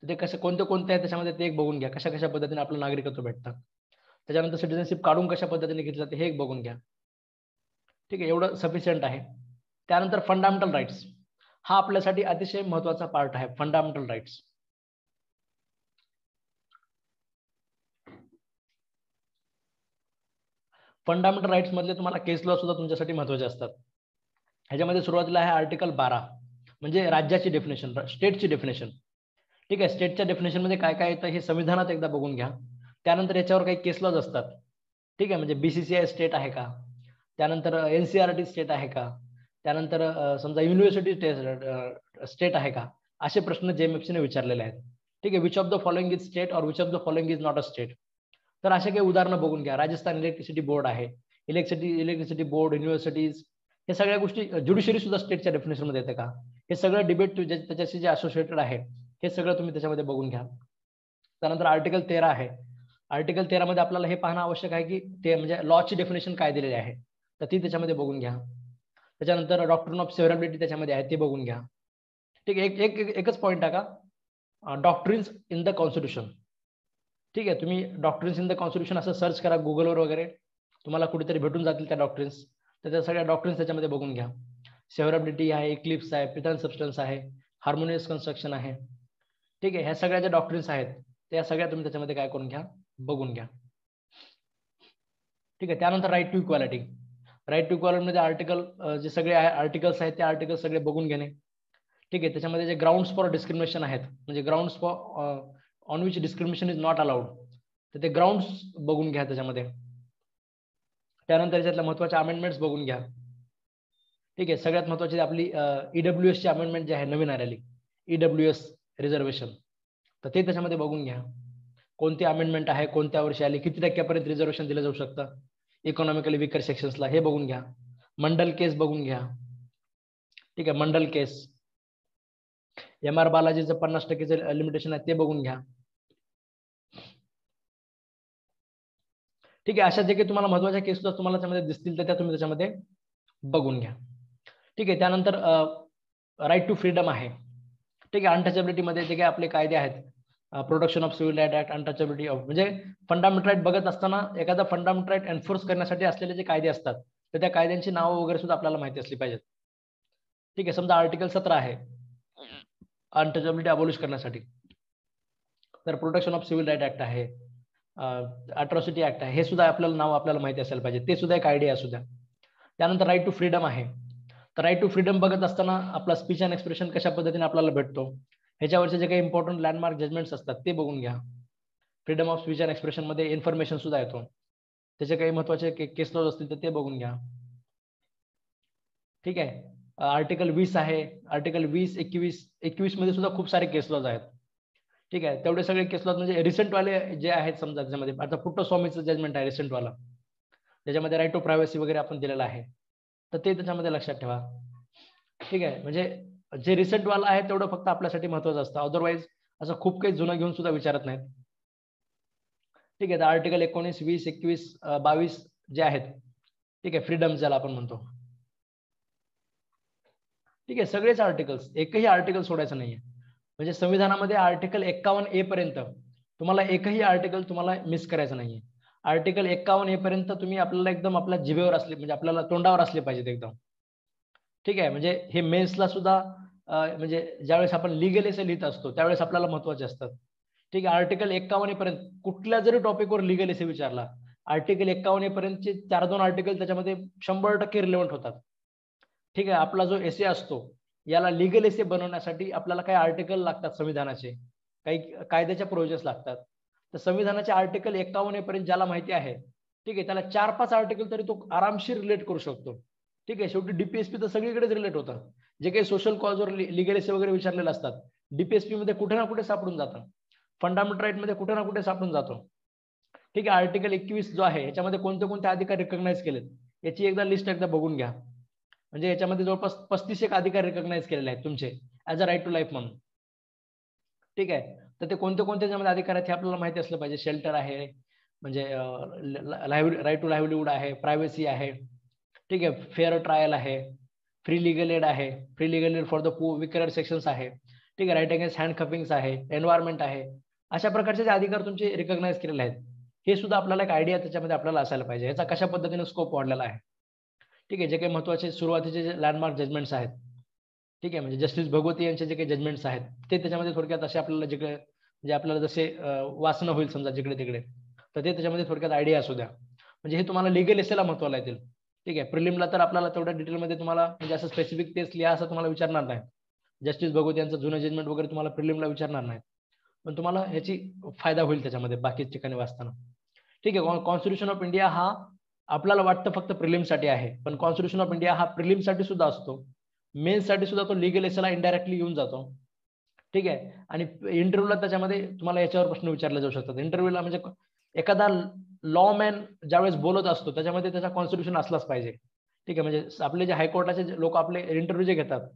ते कसे कोणते कोणते आहेत त्याच्यामध्ये ते एक बघून घ्या. कशा कशा पद्धतीने आपलं नागरिकत्व भेटतं. त्याच्यानंतर सिटिझनशिप काढून कशा पद्धतीने घेतलं जाते हे एक बघून घ्या. ठीक आहे. एवढं सफिशियंट आहे. त्यानंतर फंडामेंटल राईट्स हा आपल्यासाठी अतिशय महत्वाचा पार्ट आहे. Fundamental rights. फंडामेंटल राईट्स मधले तुम्हाला केस लॉ सुद्धा तुमच्यासाठी महत्वाचे असतात. ह्याच्यामध्ये सुरुवातीला आहे आर्टिकल 12 म्हणजे राज्याची डेफिनेशन, स्टेटची डेफिनेशन. ठीक आहे. स्टेटच्या डेफिनेशन मध्ये काय काय येतं हे संविधानात एकदा बघून घ्या. त्यानंतर याच्यावर काही केस लॉज असतात. ठीक आहे. म्हणजे BCCI स्टेट आहे का, त्यानंतर NCERT स्टेट आहे का, त्यानंतर समजा युनिव्हर्सिटी स्टेट आहे का, असे प्रश्न JMFC ने विचारलेले आहेत. ठीक आहे. Which of the following is state or which of the following is not a state. तर असे काही उदाहरणं बघून घ्या. राजस्थान इलेक्ट्रिसिटी बोर्ड आहे, इलेक्ट्रिसिटी बोर्ड, युनिव्हर्सिटीज, हे सगळ्या गोष्टी, ज्युडिशरी सुद्धा स्टेटच्या डेफिनेशन मध्ये येते का, हे सगळं डिबेट त्याच्याशी जे असोसिएटेड आहे हे सगळं तुम्ही त्याच्यामध्ये बघून घ्या. त्यानंतर आर्टिकल 13 आहे. आर्टिकल 13 मध्ये आपल्याला हे पाहणं आवश्यक आहे की ते म्हणजे लॉची डेफिनेशन काय दिलेली आहे तर ती त्याच्यामध्ये बघून घ्या. त्याच्यानंतर डॉक्ट्रिन ऑफ सेव्हरेबिलिटी त्याच्यामध्ये आहे, ते बघून घ्या. ठीक आहे. एकच पॉईंट टाका, डॉक्ट्रिन्स इन द कॉन्स्टिट्यूशन. ठीक आहे. तुम्ही डॉक्ट्रिन्स इन द कॉन्स्टिट्यूशन असं सर्च करा गुगलवर वगैरे, तुम्हाला कुठेतरी भेटून जातील त्या डॉक्ट्रिन्स. तर त्या सगळ्या डॉक्ट्रिन्स त्याच्यामध्ये बघून घ्या. सेव्हरेबिलिटी आहे, इक्लिप्स आहे, पिथन सबस्टन्स आहे, हार्मोनियस कन्स्ट्रक्शन आहे. ठीक आहे. ह्या सगळ्या ज्या डॉक्ट्रिन्स आहेत त्या सगळ्या तुम्ही त्याच्यामध्ये काय करून घ्या, बघून घ्या. ठीक आहे. त्यानंतर right to equality. Right to equality मध्ये आर्टिकल जे सगळे आर्टिकल्स आहेत ते आर्टिकल सगळे बघून घेणे. ठीक आहे. त्याच्यामध्ये जे ग्राउंड्स फॉर डिस्क्रिमिनेशन आहेत म्हणजे grounds for on which discrimination is not allowed, तर ते ग्राउंड्स बघून घ्या त्याच्यामध्ये. त्यानंतर याच्यातल्या महत्वाच्या अमेंडमेंट्स बघून घ्या. ठीक आहे. सगळ्यात महत्वाची आपली EWS ची अमेंडमेंट जी आहे नवीन आलेली, EWS रिझर्वेशन, तर ते त्याच्यामध्ये बघून घ्या. कोणती अमेंडमेंट आहे, कोणत्या वर्षी आली, किती टक्क्यापर्यंत रिझर्वेशन दिलं जाऊ शकतं इकॉनॉमिकली विकर सेक्शन्सला, हे बघून घ्या. मंडल केस बघून घ्या. ठीक आहे. मंडल केस, MR बालाजीचं 50% लिमिटेशन आहे ते बघून घ्या. ठीक आहे. अशा जे काही तुम्हाला महत्वाच्या केस तुम्हाला त्याच्यामध्ये दिसतील तर त्या तुम्ही त्याच्यामध्ये बघून घ्या. ठीक आहे. त्यानंतर राईट टू फ्रीडम आहे. ठीक आहे. अनटचेबिलिटी मध्ये जे काही आपले कायदे आहेत, protection of civil right act, untouchability of, म्हणजे फंडामेंटल राईट बघत असताना एखादा फंडामेंटल राईट एन्फोर्स करण्यासाठी असलेले जे कायदे असतात तर त्या कायद्यांची नावं वगैरे सुद्धा आपल्याला माहिती असली पाहिजेत. ठीक आहे. समजा आर्टिकल 17 आहे अनटचेबिलिटी अबॉलिश करण्यासाठी, तर protection of civil right act आहे, अट्रॉसिटी ऍक्ट आहे, हे सुद्धा आपल्याला नाव आपल्याला माहिती असायला पाहिजे, ते सुद्धा एक आयडिया असू द्या. त्यानंतर राईट टू फ्रीडम आहे. तर राईट टू फ्रीडम बघत असताना आपला स्पीच अँड एक्सप्रेशन कशा पद्धतीने आपल्याला भेटतो, ह्याच्यावरचे जे काही इम्पॉर्टंट लँडमार्क जजमेंट्स असतात ते बघून घ्या. Freedom of speech and expression मध्ये इन्फॉर्मेशन सुद्धा येतो, त्याचे काही महत्वाचे केस लॉज असतील तर ते बघून घ्या. ठीक आहे. आर्टिकल 20 आहे. आर्टिकल 20, 21 मध्ये सुद्धा खूप सारे केस लॉज आहेत. ठीक आहे. तेवढे सगळे केस लॉज म्हणजे रिसेंट वाले जे आहेत, समजा त्याच्यामध्ये आता पुट्टस्वामीचं जजमेंट आहे रिसेंट वाला, त्याच्यामध्ये राईट टू प्रायव्हसी वगैरे आपण दिलेला आहे. तर ते त्याच्यामध्ये लक्षात ठेवा. ठीक आहे, म्हणजे जे रिसेंट वाला आहे तेवढं फक्त आपल्यासाठी महत्वाचं असतं, अदरवाईज असं खूप काही जुनं घेऊन सुद्धा विचारत नाहीत. ठीक आहे, तर आर्टिकल 19, 20, 21, 22 जे आहेत, ठीक आहे, फ्रीडम ज्याला आपण म्हणतो. ठीक आहे, सगळेच आर्टिकल्स, एकही आर्टिकल सोडायचं नाहीये. म्हणजे संविधानामध्ये आर्टिकल 51A पर्यंत तुम्हाला एकही आर्टिकल तुम्हाला मिस करायचं नाहीये. आर्टिकल 51A पर्यंत तुम्ही आपल्याला एकदम आपल्या जिभेवर असले, म्हणजे आपल्याला तोंडावर असले पाहिजेत एकदम. ठीक आहे, म्हणजे हे मेन्सला सुद्धा म्हणजे ज्यावेळेस आपण लिगल एसे लिहित असतो त्यावेळेस आपल्याला महत्वाचे असतात. ठीक आहे, आर्टिकल 51 पर्यंत कुठल्या जरी टॉपिकवर लिगल एसे विचारला, आर्टिकल 51 पर्यंतचे 4-2 आर्टिकल त्याच्यामध्ये 100% रिलेव्हंट होतात. ठीक आहे, आपला जो एसे असतो याला लिगल एसे बनवण्यासाठी आपल्याला काही आर्टिकल लागतात संविधानाचे, काही कायद्याच्या प्रोव्हिजन्स लागतात. तर संविधानाचे आर्टिकल 51 पर्यंत ज्याला माहिती आहे, ठीक आहे, त्याला 4-5 आर्टिकल तरी तो आरामशीर रिलेट करू शकतो. ठीक आहे, शेवटी डीपीएसपी तर सगळीकडेच रिलेट होतं. जे काही सोशल कॉजवर लिगल एसे वगैरे विचारलेले असतात, डीपीएसपी मध्ये कुठे ना कुठे सापडून जातं. फंडामेंटल राईट मध्ये कुठे ना कुठे सापडून जातो. ठीक आहे, आर्टिकल 21 जो आहे याच्यामध्ये कोणते कोणते अधिकार रिकॉग्नाइज केलेत याची एकदा लिस्ट एकदा बघून घ्या. म्हणजे याच्यामध्ये जवळपास 35 एक अधिकार रिकॉग्नाइज केलेले आहेत तुमचे as a right to life म्हणून. ठीक आहे, तर ते कोणते कोणते त्याच्यामध्ये अधिकार आहेत हे आपल्याला माहिती असलं पाहिजे. शेल्टर आहे, म्हणजे राईट टू लाईव्हलीहूड आहे, प्रायव्हसी आहे, ठीक आहे, फेअर ट्रायल आहे, फ्री लिगल एड आहे, free legal aid for the weaker sections आहे, ठीक आहे, राईट अगेन्स्ट हँड कपिंग्स आहे, एन्व्हायरमेंट आहे. अशा प्रकारचे जे अधिकार तुमचे रिकॉग्नाइज केलेले आहेत हे सुद्धा आपल्याला एक आयडिया त्याच्यामध्ये आपल्याला असायला पाहिजे, याचा कशा पद्धतीने स्कोप वाढलेला आहे. ठीक आहे, जे काही महत्वाचे सुरुवातीचे जे लँडमार्क जजमेंट्स आहेत, ठीक आहे, म्हणजे जस्टिस भगवती यांचे जे काही जजमेंट्स आहेत ते त्याच्यामध्ये थोडक्यात असे आपल्याला जिकडे म्हणजे आपल्याला जसे वाचणं होईल समजा जिकडे तिकडे, तर ते त्याच्यामध्ये थोडक्यात आयडिया असू द्या. म्हणजे हे तुम्हाला लिगल एसेला महत्वाला येतील. ठीक आहे, प्रिलिमला तर आपल्याला तेवढ्या डिटेलमध्ये तुम्हाला म्हणजे असं स्पेसिफिक तेच लिहा असं तुम्हाला विचारणार नाही. जस्टिस भगवती यांचं जुनं जजमेंट वगैरे तुम्हाला प्रिलिमला विचारणार नाही, पण तुम्हाला ह्याची फायदा होईल त्याच्यामध्ये बाकी ठिकाणी वाचताना. ठीक आहे, कॉन्स्टिट्यूशन ऑफ इंडिया हा आपल्याला वाटतं फक्त प्रिलिमसाठी आहे, पण कॉन्स्टिट्यूशन ऑफ इंडिया हा प्रिलिमसाठी सुद्धा असतो, मेन्ससाठी सुद्धा तो लिगल एसेला इनडायरेक्टली येऊन जातो. ठीक आहे, आणि इंटरव्ह्यूला त्याच्यामध्ये तुम्हाला याच्यावर प्रश्न विचारले जाऊ शकतात. इंटरव्ह्यूला म्हणजे एखादा लॉ मॅन ज्यावेळेस बोलत असतो त्याच्यामध्ये त्याचा कॉन्स्टिट्यूशन असलाच पाहिजे. ठीक आहे, म्हणजे आपले जे हायकोर्टाचे लोक आपले इंटरव्ह्यू जे घेतात,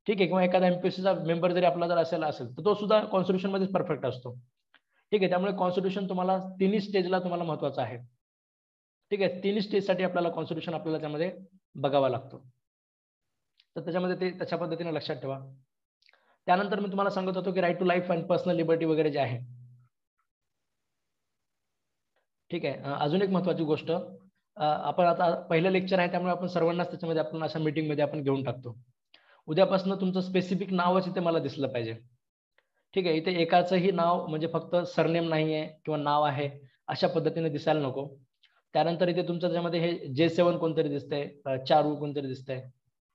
ठीक आहे, किंवा एखादा एमपीएससीचा मेंबर जरी आपला जर असेल तर तो सुद्धा कॉन्स्टिट्यूशन मध्ये परफेक्ट असतो. ठीक आहे, त्यामुळे कॉन्स्टिट्यूशन तुम्हाला तिन्ही स्टेजला तुम्हाला महत्वाचं आहे. ठीक आहे, तिन्ही स्टेजसाठी आपल्याला कॉन्स्टिट्यूशन आपल्याला त्यामध्ये बघावा लागतो. तर त्याच्यामध्ये ते तशा पद्धतीने लक्षात ठेवा. त्यानंतर मी तुम्हाला सांगत होतो की right to life and personal liberty वगैरे जे आहे. ठीक आहे, अजून एक महत्वाची गोष्ट, आपण आता पहिलं लेक्चर आहे त्यामुळे आपण सर्वांनाच त्याच्यामध्ये आपण अशा मीटिंग मध्ये आपण घेऊन टाकतो. उद्यापासून तुमचं स्पेसिफिक नावच इथे मला दिसलं पाहिजे. ठीक आहे, इथे एकाचंही नाव म्हणजे फक्त सरनेम नाहीये किंवा नाव आहे अशा पद्धतीने दिसायला नको. त्यानंतर इथे तुमचं त्याच्यामध्ये हे J7 कोणतरी दिसतंय, चारू कोणतरी दिसतंय.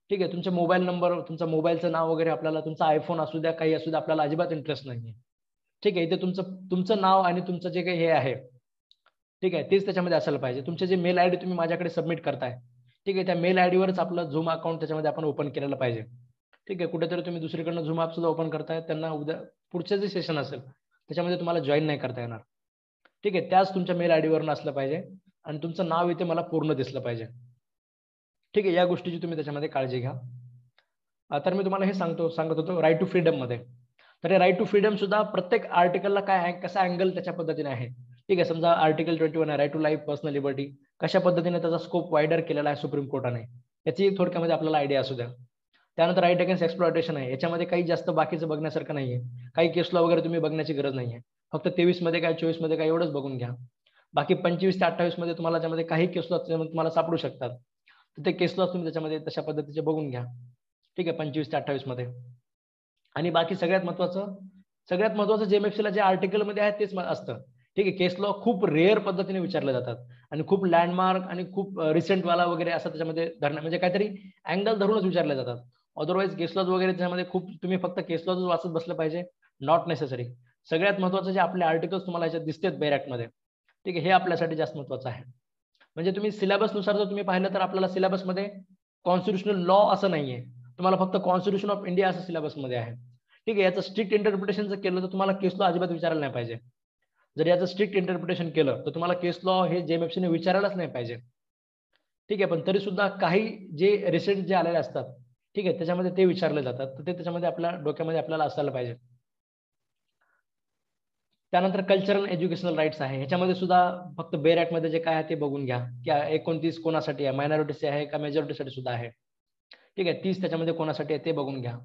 ठीक आहे, तुमचे मोबाईल नंबर, तुमचं मोबाईलचं नाव वगैरे आपल्याला, तुमचा आयफोन असू द्या काही असू द्या, आपल्याला अजिबात इंटरेस्ट नाहीये. ठीक आहे, इथे तुमचं तुमचं नाव आणि तुमचं जे काही हे आहे, ठीक आहे, तेच त्याच्यामध्ये असायला पाहिजे. तुमचे जे मेल आयडी तुम्ही माझ्याकडे सबमिट करताय, ठीक आहे, त्या मेल आयडीवरच आपलं झूम अकाउंट त्याच्यामध्ये आपण ओपन केलेलं पाहिजे. ठीक आहे, कुठेतरी तुम्ही दुसरीकडनं झूम ॲप सुद्धा ओपन करताय, त्यांना उद्या पुढचं जे सेशन असेल त्याच्यामध्ये तुम्हाला जॉईन नाही करता येणार. ठीक आहे, त्याच तुमच्या मेल आयडीवरून असलं पाहिजे आणि तुमचं नाव इथे मला पूर्ण दिसलं पाहिजे. ठीक आहे, या गोष्टीची तुम्ही त्याच्यामध्ये काळजी घ्या. तर मी तुम्हाला हे सांगत होतो राईट टू फ्रीडम मध्ये. तर हे राईट टू फ्रीडम सुद्धा प्रत्येक आर्टिकलला काय आहे, कसा अँगल त्याच्या पद्धतीने आहे. ठीक आहे, समजा आर्टिकल 21 आहे right to life personal liberty, कशा पद्धतीने त्याचा स्कोप वायडर केलेला आहे सुप्रीम कोर्टाने, याची थोडक्यामध्ये आपल्याला आयडिया असू द्या. त्यानंतर राईट अगेन्स्ट एक्सप्लॉयटेशन आहे, याच्यामध्ये काही जास्त बाकीचं बघण्यासारखं नाहीये, काही केस लॉ वगैरे तुम्ही बघण्याची गरज नाहीये. फक्त 23 मध्ये काय 24 मध्ये काय एवढंच बघून घ्या. बाकी 25 ते 28 मध्ये तुम्हाला त्यामध्ये काही केस लॉ तुम्हाला सापडू शकतात, तर ते केस लॉ तुम्ही त्याच्यामध्ये तशा पद्धतीचे बघून घ्या. ठीक आहे, 25 ते 28 मध्ये. आणि बाकी सगळ्यात महत्वाचं जेएमएफसीला जे आर्टिकल मध्ये आहे तेच असतं. ठीक आहे, केस लॉ खूप रेअर पद्धतीने विचारले जातात आणि खूप लँडमार्क आणि खूप रिसेंट वाला वगैरे असं त्याच्यामध्ये धरणं म्हणजे काहीतरी अँगल धरूनच विचारले जातात. अदरवाईज केस लॉज वगैरे त्याच्यामध्ये खूप तुम्ही फक्त केस लॉज वाचत बसलं पाहिजे, नॉट नेसेसरी. सगळ्यात महत्वाचं जे आपले आर्टिकल्स तुम्हाला याच्यात दिसतात बेरॅक्ट मध्ये, ठीक आहे, हे आपल्यासाठी जास्त महत्वाचं आहे. म्हणजे तुम्ही सिलेबस नुसार जर तुम्ही पाहिलं तर आपल्याला सिलेबसमध्ये कॉन्स्टिट्युशनल लॉ असं नाहीये, तुम्हाला फक्त कॉन्स्टिट्यूशन ऑफ इंडिया असं सिलेबसमध्ये आहे. ठीक आहे, याचं स्ट्रिक्ट इंटरप्रिटेशन जर केलं तर तुम्हाला केस लॉ अजिबात विचारायला नाही पाहिजे. जर याचं स्ट्रिक्ट इंटरप्रिटेशन केलं तर तुम्हाला केस लॉ हे जेएमएफसीने विचारायलाच नाही पाहिजे. ठीक आहे, पण तरी सुद्धा काही जे रिसेंट जे आलेले असतात, ठीक आहे, त्याच्यामध्ये ते विचारले जातात, तर ते त्याच्यामध्ये आपल्या डोक्यामध्ये आपल्याला असायला पाहिजे. त्यानंतर कल्चरल एज्युकेशनल राईट्स आहे, ह्याच्यामध्ये सुद्धा फक्त बेर मध्ये जे काय आहे ते बघून घ्या, की 29 कोणासाठी आहे, मायनॉरिटीसाठी आहे का मेजॉरिटीसाठी सुद्धा आहे. ठीक आहे, 30 त्याच्यामध्ये कोणासाठी आहे ते बघून घ्या.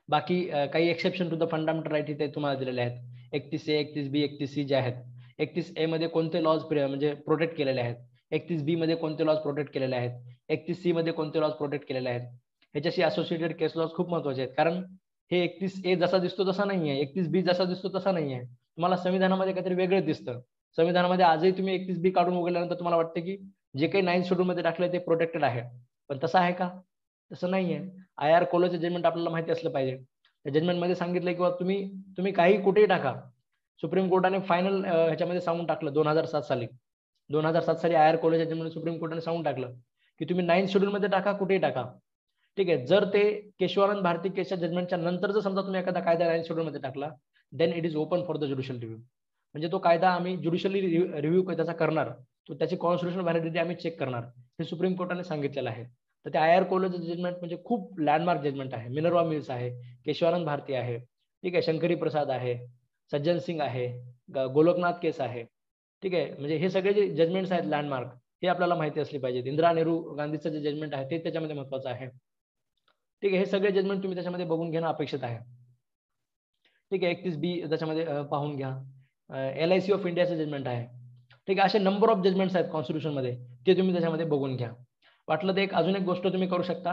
बाकी काही exception to the fundamental right इथे तुम्हाला दिलेले आहेत. 31A, 31B, 31C जे आहेत. 31A मध्ये कोणते लॉज म्हणजे प्रोटेक्ट केलेले आहेत. 31B मध्ये कोणते लॉज प्रोटेक्ट केलेले आहेत. 31C मध्ये कोणते लॉज प्रोटेक्ट केलेले आहेत. ह्याच्याशी असोसिएटेड केस लॉज खूप महत्वाचे आहेत, कारण हे 31A जसा दिसतो तसा नाहीये, 31B जसा दिसतो तसा नाहीये. तुम्हाला संविधानामध्ये काहीतरी वेगळं दिसतं. संविधानामध्ये आजही तुम्ही 31B काढून उघडल्यानंतर तुम्हाला वाटतं की जे काही 9th शेड्यूल मध्ये टाकलंय ते प्रोटेक्टेड आहे, पण तसं आहे का? तसं नाहीये. IR कोलोचं जजमेंट आपल्याला माहिती असलं पाहिजे. त्या जजमेंटमध्ये सांगितलं किंवा तुम्ही काही कुठेही टाका. सुप्रीम कोर्टाने फायनल ह्याच्यामध्ये सांगून टाकलं 2007 साली. 2007 साली IR कोलोच्या जजमेंट सुप्रीम कोर्टाने सांगून टाकलं की तुम्ही 9th शेड्यूल मध्ये टाका, कुठेही टाका. ठीक आहे, जर ते केशवानंद भारती केसच्या जजमेंटच्या नंतर जर समजा तुम्ही एखादा कायदा 9th शेड्यूल मध्ये टाकला, then it is open for the judicial review. म्हणजे तो कायदा आम्ही ज्युडिशियली रिव्ह्यू त्याचा करणार, तो त्याची कॉन्स्टिट्युशनल व्हॅलिडिटी आम्ही चेक करणार, हे सुप्रीम कोर्टाने सांगितलेलं आहे. तर ते IR कोलोचं जजमेंट म्हणजे खूप लँडमार्क जजमेंट आहे. मिनर्वा मिल्स आहे, केशवानंद भारती आहे, ठीक आहे, शंकरी प्रसाद आहे, सज्जन सिंग आहे, गोलकनाथ केस आहे. ठीक आहे, म्हणजे हे सगळे जे जजमेंट्स आहेत लँडमार्क, हे आपल्याला माहिती असले पाहिजेत. इंदिरा नेहरू गांधीचं जे जजमेंट आहे ते त्याच्यामध्ये महत्वाचं आहे. ठीक आहे, हे सगळे जजमेंट तुम्ही त्याच्यामध्ये बघून घेणं अपेक्षित आहे. ठीक आहे, 31B त्याच्यामध्ये पाहून घ्या. LIC ऑफ इंडियाचं जजमेंट आहे. ठीक आहे, असे नंबर ऑफ जजमेंट्स आहेत कॉन्स्टिट्यूशन मध्ये, ते तुम्ही त्याच्यामध्ये बघून घ्या. वाटलं तर अजून एक गोष्ट तुम्ही करू शकता,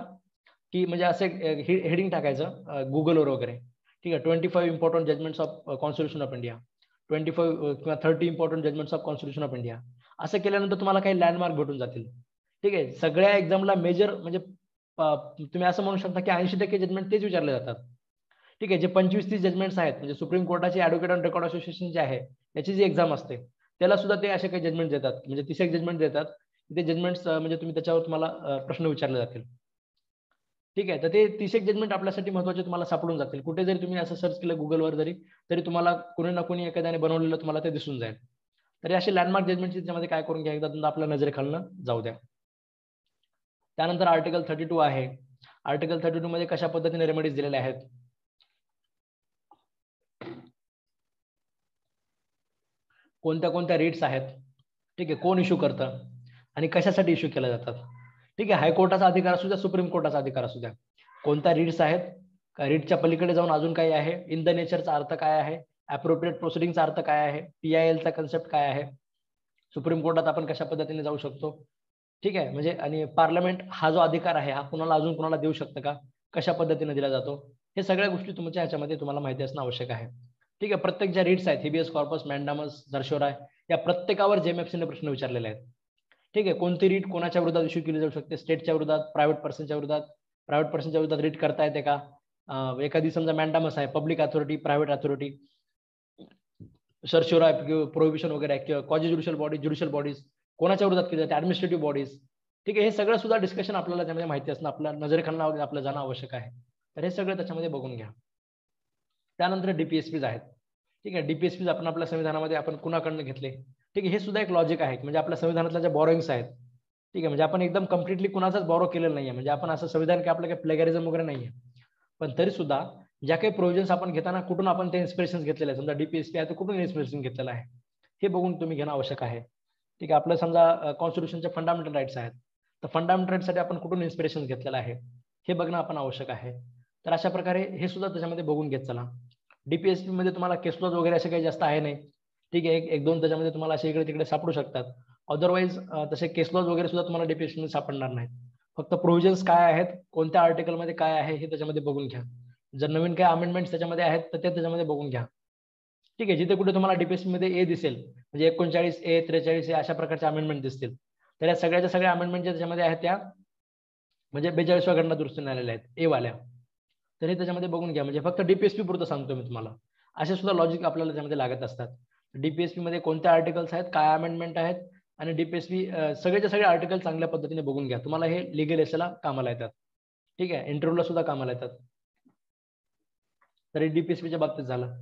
की म्हणजे असं हेडिंग टाकायचं गुगलवर वगैरे. ठीक आहे, 25 important judgements of constitution of India, 25 किंवा 30 important judgements of constitution of India. असं केल्यानंतर तुम्हाला काही लँडमार्क भेटून जातील. ठीक आहे, सगळ्या एक्झामला मेजर म्हणजे तुम्ही असं म्हणू शकता की 80% जजमेंट तेच विचारले जातात. ठीक आहे, जे 25-30 जजमेंट्स आहेत, म्हणजे सुप्रीम कोर्टाचे ऍडव्होकेट ऑन रेकॉर्ड असोसिएशन जे आहे, त्याची जी एक्झाम असते, त्याला सुद्धा ते असे काही जजमेंट देतात, म्हणजे 30 जजमेंट देतात. ते जजमेंट्स म्हणजे तुम्ही त्याच्यावर तुम्हाला प्रश्न विचारले जातील. ठीक आहे, तर ते 30 जजमेंट आपल्यासाठी महत्वाचे तुम्हाला सापडून जातील. कुठे जरी तुम्ही असं सर्च केलं गुगलवर तरी तुम्हाला कोणी ना कोणी एखाद्याने बनवलेलं तुम्हाला ते दिसून जाईल. तरी असे लँडमार्क जजमेंट त्याच्यामध्ये काय करून घ्या, एकदा आपल्या नजरेखालनं जाऊ द्या. त्यानंतर आर्टिकल 32 आहे. आर्टिकल 32 मध्ये कशा पद्धतीने रेमेडीज दिलेल्या आहेत, कोणत्या कोणत्या रिट्स आहेत, ठीक आहे, कोण इश्यू करतं आणि कशासाठी इश्यू केल्या जातात. ठीक आहे, हायकोर्टाचा अधिकार असू द्या, सुप्रीम कोर्टाचा अधिकार असू द्या, कोणत्या रिट्स आहेत, रिटच्या पलीकडे जाऊन अजून काय आहे, इन द नेचरचा अर्थ काय आहे, अप्रोप्रिएट प्रोसिडिंगचा अर्थ काय आहे, PIL चा कन्सेप्ट काय आहे, सुप्रीम कोर्टात आपण कशा पद्धतीने जाऊ शकतो. ठीक आहे, म्हणजे आणि पार्लमेंट हा जो अधिकार आहे हा कुणाला अजून कुणाला देऊ शकतं का, कशा पद्धतीने दिला जातो, हे सगळ्या गोष्टी तुमच्या ह्याच्यामध्ये तुम्हाला माहिती असणं आवश्यक आहे. ठीक आहे, प्रत्येक ज्या रिट्स आहेत, हिबियस कॉर्पस, मॅन्डामस, झर्शोराय, या प्रत्येकावर JMFC ने प्रश्न विचारलेले आहेत. ठीक आहे, कोणती रीट कोणाच्या विरोधात इश्यू केली जाऊ शकते, स्टेटच्या विरोधात, प्रायव्हेट पर्सनच्या विरोधात रीट करता येते का, एखादी समजा मॅन्डामस आहे, public authority, private authority, certiorari, prohibition वगैरे किंवा क्वाजी ज्युडिशियल बॉडीज कोणाच्या विरोधात केली जाते, ऍडमिनिस्ट्रेटिव्ह बॉडीज. ठीक आहे, हे सगळं सुद्धा डिस्कशन आपल्याला त्यामध्ये माहिती असणं, आपल्या नजरेखालनं आपलं जाणं आवश्यक आहे. तर हे सगळं त्याच्यामध्ये बघून घ्या. त्यानंतर DPSPs आहेत. ठीक आहे, DPSPs आपण आपल्या संविधानामध्ये आपण कुणाकडनं घेतले. ठीक आहे, हे सुद्धा एक लॉजिक आहे, म्हणजे आपल्या संविधानातल्या ज्या बॉरोइंग्स आहेत, ठीक आहे, म्हणजे आपण एकदम कम्प्लिटली कुणाचाच बॉरो केलेलं नाहीये, म्हणजे आपण असं संविधान की आपलं काही प्लेगरिझम वगैरे नाहीये, पण तरी सुद्धा ज्या काही प्रोव्हिजन्स आपण घेताना कुठून आपण ते इन्स्पिरेशन घेतलेले आहे, समजा DPSP आहे तर कुठून इन्स्पिरेशन घेतलेलं आहे, हे बघून तुम्ही घेणं आवश्यक आहे. ठीक आहे, आपलं समजा कॉन्स्टिट्यूशनचे फंडामेंटल राईट्स आहेत, तर फंडामेंटल राईट्ससाठी आपण कुठून इन्स्पिरेशन घेतलेलं आहे हे बघणं आपण आवश्यक आहे. तर अशा प्रकारे हे सुद्धा त्याच्यामध्ये बघून घेत चला. DPSP मध्ये तुम्हाला केस लॉज वगैरे असे काही जास्त आहे नाही. ठीक आहे, एक दोन त्याच्यामध्ये तुम्हाला असे इकडे तिकडे सापडू शकतात. अदरवाईज तसे केस लॉज वगैरे सुद्धा तुम्हाला DPSP मध्ये सापडणार नाहीत. फक्त प्रोव्हिजन्स काय आहेत, कोणत्या आर्टिकल मध्ये काय आहे हे त्याच्यामध्ये बघून घ्या. जर नवीन काही अमेंडमेंट्स त्याच्यामध्ये आहेत तर ते त्याच्यामध्ये बघून घ्या. ठीक आहे, जिथे कुठे तुम्हाला DPSP मध्ये ए दिसेल, म्हणजे 39A, 43A अशा प्रकारचे अमेंडमेंट दिसतील, तर या सगळ्याच्या सगळ्या अमेंडमेंट ज्या त्याच्यामध्ये आहेत त्या म्हणजे 42व्या घटना दुरुस्तीने आलेल्या आहेत ए वाल्या. तर हे त्याच्यामध्ये बघून घ्या. म्हणजे फक्त DPSP पुरतं सांगतो मी तुम्हाला. असे सुद्धा लॉजिक आपल्याला त्याच्यामध्ये लागत असतात. DPSP मध्ये कोणत्या आर्टिकल्स आहेत, काय अमेंडमेंट आहेत, आणि DPSP सगळेच्या सगळे आर्टिकल चांगल्या पद्धतीने बघून घ्या. तुम्हाला हे लिगल एसेला कामाला येतात. ठीक आहे, इंटरव्ह्यूला सुद्धा कामाला येतात. तरी DPSPच्या बाबतीत झालं.